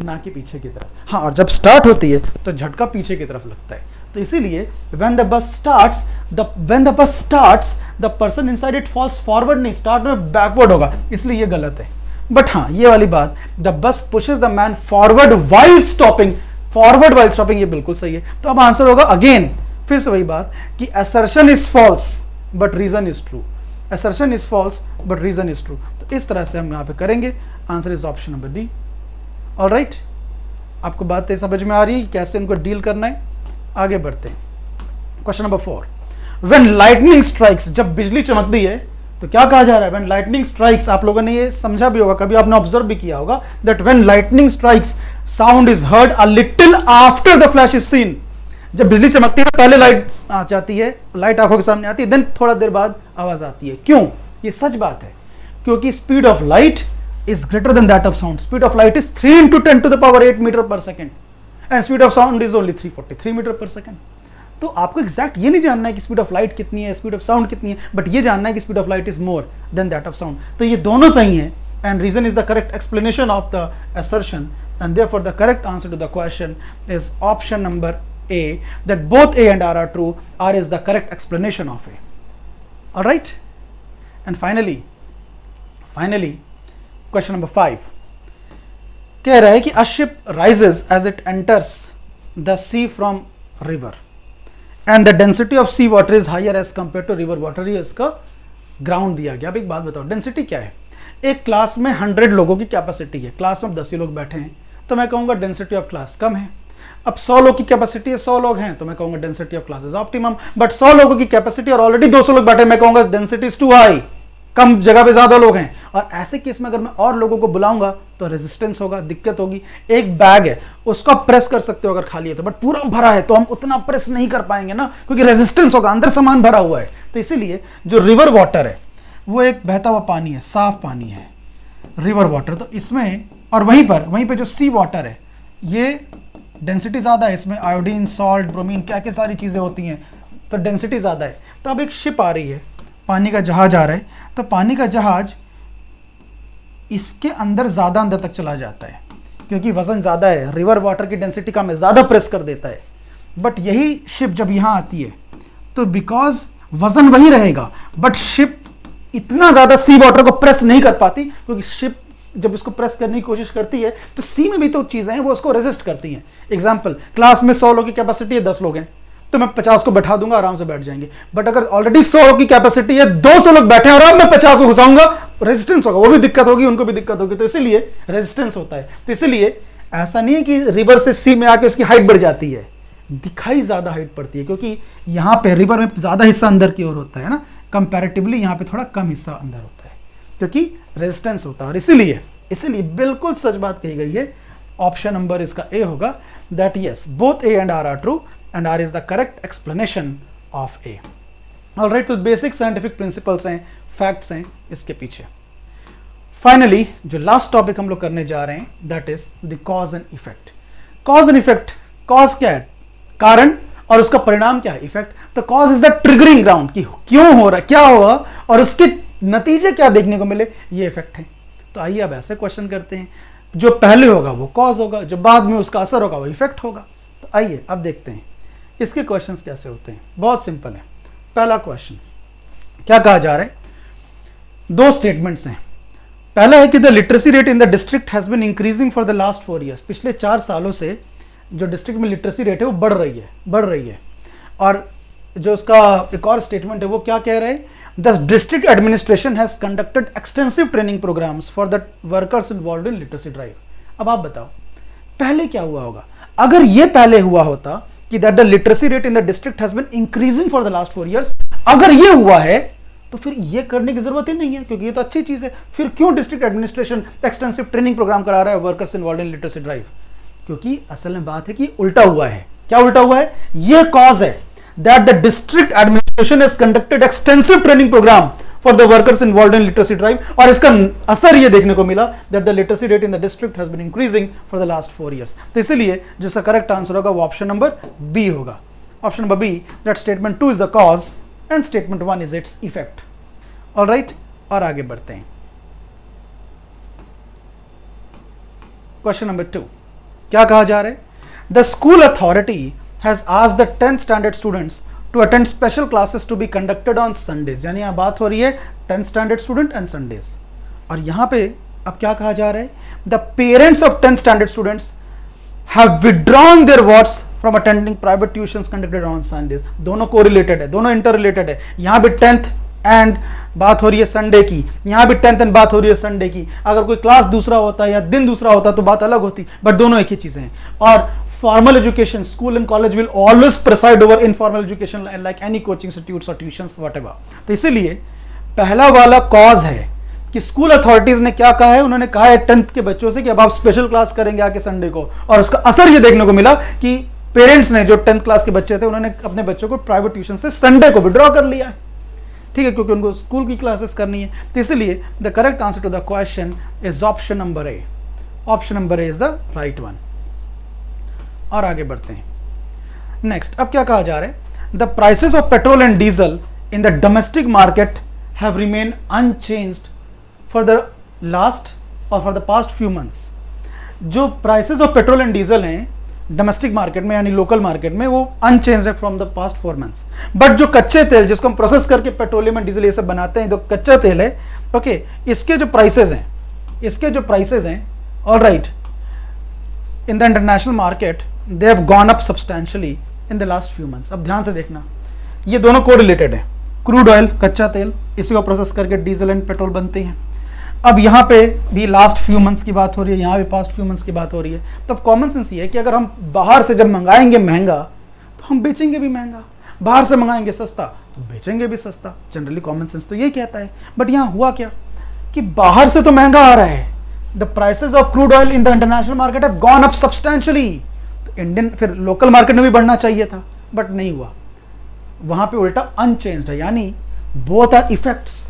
ना कि पीछे की तरफ। हाँ, और जब स्टार्ट होती है तो झटका पीछे की तरफ लगता है। तो इसीलिए when the bus starts the person inside it falls forward, नहीं, स्टार्ट में बैकवर्ड होगा, इसलिए ये गलत है। बट हाँ, ये वाली बात, the bus pushes the man forward while stopping, forward while stopping, ये बिल्कुल सही है। तो अब आंसर होगा अगेन फिर से वही बात कि assertion is false but reason is true, assertion is false but reason is true। तो इस तरह से हम यहाँ पे करेंगे, answer is option number D. Alright, आपको बातें समझ में आ रही है कैसे इनको डील करना है। आगे बढ़ते हैं, question number 4। When lightning strikes, जब बिजली चमकती है तो क्या कहा जा रहा है, व्हेन लाइटनिंग स्ट्राइक्स, आप लोगों ने ये समझा भी होगा, कभी आपने ऑब्जर्व भी किया होगा, that when lightning strikes sound is heard a little after the flash is seen. जब बिजली चमकती है पहले लाइट आ जाती है, लाइट आंखों के सामने आती है, देन थोड़ा देर बाद आवाज आती है। क्यों? ये सच बात है, क्योंकि speed of light is greater than that of sound. Speed of light is 3 into 10 to the power 8 meter per second and speed of sound is only 343 meter per second. तो आपको एग्जैक्ट ये नहीं जानना है कि स्पीड ऑफ लाइट कितनी है, speed of sound कितनी है, बट ये जानना है कि speed of light is more than that of sound. तो ये दोनों सही हैं, and reason is the correct explanation of the assertion, and therefore the correct answer to the question is option number A, that both A and R are true. R is the correct explanation of A. All right, and finally question number 5 कह रहा है कि a ship rises as it enters the sea from river and the density of sea water is higher as compare to river water. ये उसका ground दिया गया। अब एक बात बताओ, डेंसिटी क्या है? एक क्लास में 100 लोगों की कैपेसिटी है, क्लास में 10 ही लोग बैठे हैं, तो मैं कहूंगा डेंसिटी ऑफ क्लास कम है। अब 100 लोग की कैपेसिटी है, 100 लोग हैं, तो मैं कहूंगा density of class is optimum. But 100 लोगों की कैपेसिटी और ऑलरेडी 200 लोग बैठे, मैं कहूंगा डेंसिटी इज टू हाई, कम जगह पे ज्यादा लोग हैं। और ऐसे केस में अगर मैं और लोगों को बुलाऊंगा तो रेजिस्टेंस होगा, दिक्कत होगी। एक बैग है, उसको आप प्रेस कर सकते हो अगर खाली है तो, बट पूरा भरा है तो हम उतना प्रेस नहीं कर पाएंगे ना, क्योंकि रेजिस्टेंस होगा, अंदर सामान भरा हुआ है। तो इसीलिए जो रिवर वाटर है वो एक बहता हुआ पानी है, साफ पानी है रिवर वाटर। तो इसमें और वहीं पे जो सी वाटर है ये डेंसिटी ज़्यादा है, इसमें आयोडीन, सॉल्ट, ब्रोमीन, क्या क्या सारी चीज़ें होती हैं, तो डेंसिटी ज़्यादा है। तो अब एक शिप आ रही है, पानी का जहाज आ रहा है, तो पानी का जहाज इसके अंदर ज़्यादा अंदर तक चला जाता है क्योंकि वज़न ज़्यादा है, रिवर वाटर की डेंसिटी कम है, ज़्यादा प्रेस कर देता है। बट यही शिप जब यहाँ आती है तो बिकॉज वज़न वही रहेगा, बट शिप इतना ज़्यादा सी वाटर को प्रेस नहीं कर पाती, क्योंकि शिप जब इसको प्रेस करने की कोशिश करती है तो सी में भी तो चीज़ें हैं वो उसको रेजिस्ट करती हैं। एग्जाम्पल, क्लास में 100 लोग की कैपेसिटी है, 10 लोग हैं, तो मैं 50 को बैठा दूंगा, आराम से बैठ जाएंगे। बट अगर ऑलरेडी 100 की कैपेसिटी है, 200 लोग बैठे हैं और अब मैं 50 को घुसाऊंगा, रेजिस्टेंस होगा, वो भी दिक्कत होगी, उनको भी दिक्कत होगी। तो इसीलिए रेजिस्टेंस होता है। तो इसीलिए ऐसा नहीं है कि रिवर से सी में आके उसकी हाइट बढ़ जाती है, दिखाई ज्यादा हाइट पड़ती है, क्योंकि यहाँ पे रिवर में ज्यादा हिस्सा अंदर की ओर होता है ना, कंपैरेटिवली यहाँ पे थोड़ा कम हिस्सा अंदर होता है, क्योंकि रेजिस्टेंस होता है। और इसीलिए बिल्कुल सच बात कही गई है, ऑप्शन नंबर इसका ए होगा, that yes both A and R are true and R is the correct explanation of A. All right, तो बेसिक साइंटिफिक प्रिंसिपल्स हैं फैक्ट्स हैं इसके पीछे। फाइनली जो लास्ट टॉपिक हम लोग करने जा रहे हैं that is the cause and effect. Cause and effect, cause क्या है? कारण, और उसका परिणाम क्या है? इफेक्ट। तो cause is the triggering ground कि क्यों हो रहा है, क्या हुआ और उसके नतीजे क्या देखने को मिले, ये इफेक्ट है। तो आइए अब ऐसे क्वेश्चन करते हैं, जो पहले होगा वो कॉज होगा, जो बाद में उसका असर होगा वो इफेक्ट होगा। तो आइए अब देखते हैं इसके क्वेश्चंस कैसे होते हैं। बहुत सिंपल है। पहला क्वेश्चन क्या कहा जा रहा है? दो स्टेटमेंट्स हैं। पहला है कि the literacy rate in the district has been increasing for the last 4 years। पिछले 4 सालों से जो डिस्ट्रिक्ट में लिटरेसी रेट है वो बढ़ रही है। और जो उसका एक और स्टेटमेंट है वो क्या कह रहे हैं? The district administration has conducted extensive training programmes for the workers involved in literacy drive. अब आप बताओ पहले क्या हुआ होगा? अगर ये पहले हुआ होता कि that the literacy rate in the district has been increasing for the last 4 years, अगर ये हुआ है तो फिर ये करने की जरूरत ही नहीं है, क्योंकि ये तो अच्छी चीज है। फिर क्यों district administration extensive training programme करा रहा है workers involved in literacy drive? क्योंकि असल में बात है कि उल्टा हुआ है। क्या उल्टा हुआ है? ये कॉज है that the district administration has conducted extensive training programme for the workers involved in literacy drive, और इसका असर ये देखने को मिला that the literacy rate in the district has been increasing for the last 4 years। तो इसलिए जो इसका करेक्ट आंसर होगा वो ऑप्शन नंबर बी होगा। Option number B, that statement 2 is the cause and statement 1 is its effect. Alright, और आगे बढ़ते हैं। क्वेश्चन नंबर 2 क्या कहा जा रहा है? The school authority has asked the 10th standard students to attend special classes to be conducted on Sundays. यानी यहां बात हो रही है 10th standard student and Sundays. और यहां पे अब क्या कहा जा रहा है? The parents of 10th standard students have withdrawn their wards from attending private tuitions conducted on Sundays. दोनों कोरिलेटेड है, दोनों इंटर रिलेटेड है। यहां भी 10th एंड बात हो रही है संडे की, यहां भी 10th एंड बात हो रही है संडे की। अगर कोई क्लास दूसरा होता या दिन दूसरा होता तो बात अलग होती, बट दोनों एक ही चीजें हैं। और formal education, school and college will always preside over informal education like any coaching institutes और ट्यूशंस व्हाटएवर। तो इसीलिए पहला वाला कॉज है कि स्कूल अथॉरिटीज ने क्या कहा है? उन्होंने कहा है 10th के बच्चों से कि अब आप स्पेशल क्लास करेंगे आके संडे को, और उसका असर ये देखने को मिला कि पेरेंट्स ने, जो 10th क्लास के बच्चे थे, उन्होंने अपने बच्चों को प्राइवेट ट्यूशन से संडे को विड्रॉ कर लिया, ठीक है, क्योंकि उनको स्कूल की क्लासेस करनी है। तो इसलिए the correct answer to the question is option number A. Option number A is the right one. और आगे बढ़ते हैं। नेक्स्ट, अब क्या कहा जा रहा है? The prices of petrol and diesel in the domestic market have remain unchanged for the last और for the past few months. जो prices of petrol and diesel हैं डोमेस्टिक मार्केट में यानी लोकल मार्केट में, वो अनचेंज्ड है from the past 4 months। बट जो कच्चे तेल जिसको हम प्रोसेस करके पेट्रोलियम एंड डीजल ये सब बनाते हैं, जो कच्चा तेल है, ओके, इसके जो प्राइसेस हैं, alright, in the international market they have gone up substantially in the last few months. अब ध्यान से देखना, ये दोनों कोरिलेटेड है। क्रूड ऑयल, कच्चा तेल, इसी को प्रोसेस करके डीजल एंड पेट्रोल बनते हैं। अब यहाँ पे भी लास्ट फ्यू मंथ्स की बात हो रही है, यहाँ भी पास्ट फ्यू मंथ्स की बात हो रही है। तो अब कॉमन सेंस ये है कि अगर हम बाहर से जब मंगाएंगे महंगा तो हम बेचेंगे भी महंगा, बाहर से मंगाएंगे सस्ता तो बेचेंगे भी सस्ता। जनरली कॉमन सेंस तो यही कहता है। बट यहाँ हुआ क्या कि बाहर से तो महंगा आ रहा है, the prices of crude oil in the international market have gone up substantially. तो इंडियन, फिर लोकल मार्केट में भी बढ़ना चाहिए था, बट नहीं हुआ। वहां पे उल्टा अनचेंज्ड है, यानी both are effects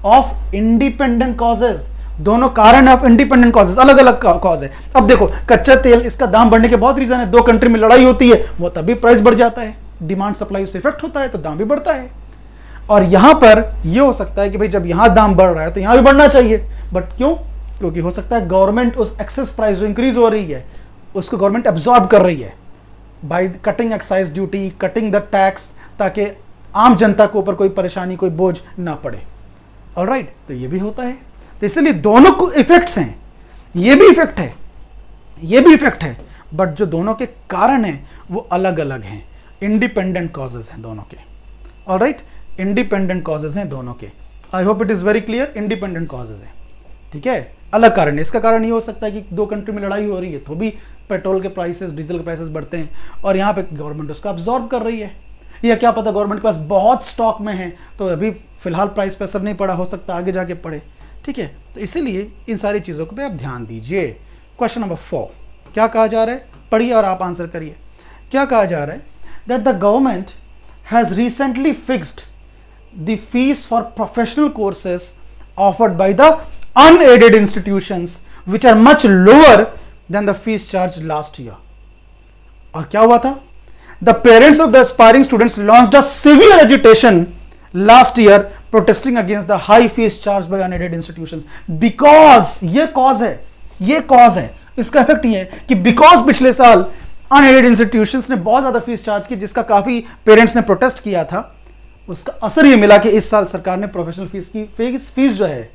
of independent causes. दोनों कारण ऑफ इंडिपेंडेंट कॉजेज, अलग अलग कॉज है। अब देखो, कच्चा तेल, इसका दाम बढ़ने के बहुत रीजन है। दो कंट्री में लड़ाई होती है, वो तभी प्राइस बढ़ जाता है, डिमांड सप्लाई से इफेक्ट होता है तो दाम भी बढ़ता है। और यहां पर यह हो सकता है कि भाई जब यहां दाम बढ़ रहा है तो यहां भी बढ़ना चाहिए, बट क्यों? क्योंकि हो सकता है गवर्नमेंट उस एक्सेस प्राइस जो इंक्रीज हो रही है उसको गवर्नमेंट एब्जॉर्ब कर रही है by cutting excise duty, cutting the tax, ताकि आम जनता के ऊपर कोई परेशानी, कोई बोझ ना पड़े। ऑलराइट, तो ये भी होता है। तो इसलिए दोनों को इफेक्ट्स हैं, ये भी इफेक्ट है, ये भी इफेक्ट है, बट जो दोनों के कारण हैं वो अलग अलग हैं, इंडिपेंडेंट कॉजेज हैं दोनों के। ऑलराइट, इंडिपेंडेंट कॉजेज हैं दोनों के। आई hope it is very clear, independent causes है, ठीक है, अलग कारण है। इसका कारण ये हो सकता है कि दो कंट्री में लड़ाई हो रही है तो भी पेट्रोल के प्राइसेस, डीजल के प्राइसेस बढ़ते हैं, और यहाँ पे गवर्नमेंट उसको अब्जॉर्ब कर रही है, या क्या पता गवर्नमेंट के पास बहुत स्टॉक में है तो अभी फिलहाल प्राइस पे असर नहीं पड़ा, हो सकता है आगे जाके पड़े, ठीक है। तो इसीलिए इन सारी चीज़ों पे आप ध्यान दीजिए। क्वेश्चन नंबर 4 क्या कहा जा रहा है? पढ़िए और आप आंसर करिए। क्या कहा जा रहा है? That the government has recently fixed the fees for professional courses offered by the unaided institutions which are much lower than the fees charged last year. और क्या हुआ था? The parents of the aspiring students launched a severe agitation last year protesting against the high fees charged by unaided institutions because ये cause है इसका effect ये है कि बिकॉज पिछले साल अनएडेड इंस्टीट्यूशंस ने बहुत ज्यादा फीस चार्ज की, जिसका काफी पेरेंट्स ने प्रोटेस्ट किया था, उसका असर ये मिला कि इस साल सरकार ने प्रोफेशनल फीस की फीस जो है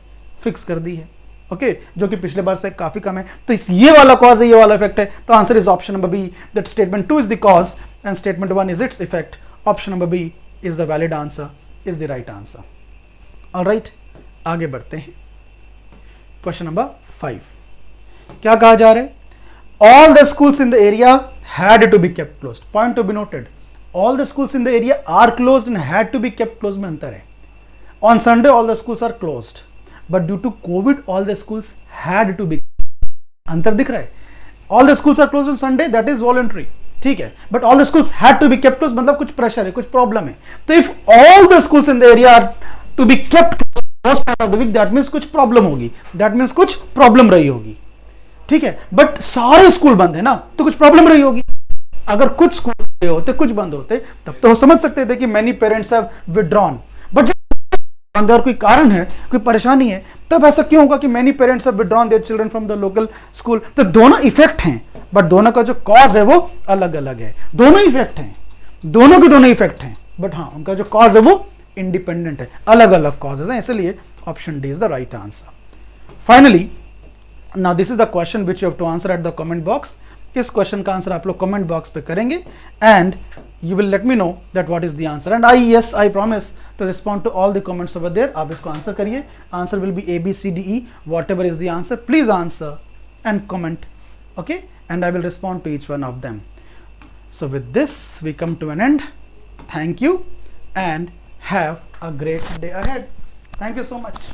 फिक्स कर दी है, ओके, जो कि पिछले बार से काफी कम है. तो इस ये वाला कॉज है, ये वाला इफेक्ट है. तो answer is option number B, that statement 2 is the cause and statement 1 is its effect. Option number B is the valid answer, is the right answer. Alright, आगे बढ़ते हैं. क्वेश्चन नंबर 5 क्या कहा जा रहा है? All the schools in the area had to be kept closed. Point to be noted. All the schools in the area are closed and had to be kept closed में अंतर है. On Sunday all the schools are closed, but due to COVID all the schools had to be. अंतर दिख रहा है. All the schools are closed on Sunday, that is voluntary. ठीक है, but all the schools had to be kept closed मतलब कुछ pressure है, कुछ प्रॉब्लम है. तो if all the schools in the area are to be kept closed most part of the week, that means कुछ problem होगी. That means कुछ problem रही होगी. ठीक है, बट सारे स्कूल बंद है ना, तो कुछ प्रॉब्लम रही होगी. अगर कुछ स्कूल होते, कुछ बंद होते, तब तो समझ सकते थे कि many parents have withdrawn. But बंद और कोई कारण है, कोई परेशानी है, तब ऐसा क्यों होगा कि many parents have withdrawn their children from the local school? तो दोनों इफेक्ट हैं, बट दोनों का जो कॉज है वो अलग अलग है. दोनों इफेक्ट हैं, दोनों के दोनों इफेक्ट हैं, बट हाँ उनका जो कॉज है वो इंडिपेंडेंट है, अलग अलग कॉजेज हैं. इसलिए option D is the right answer. Finally, now this is the question which you have to answer at the comment box. इस क्वेश्चन का आंसर आप लोग कमेंट बॉक्स पे करेंगे and you will let me know that what is the answer. And I promise to respond to all the comments over there. आप इसको answer करिए. Answer will be A, B, C, D, E. Whatever is the answer, please answer and comment. Okay? And I will respond to each one of them. So with this, we come to an end. Thank you and have a great day ahead. Thank you so much.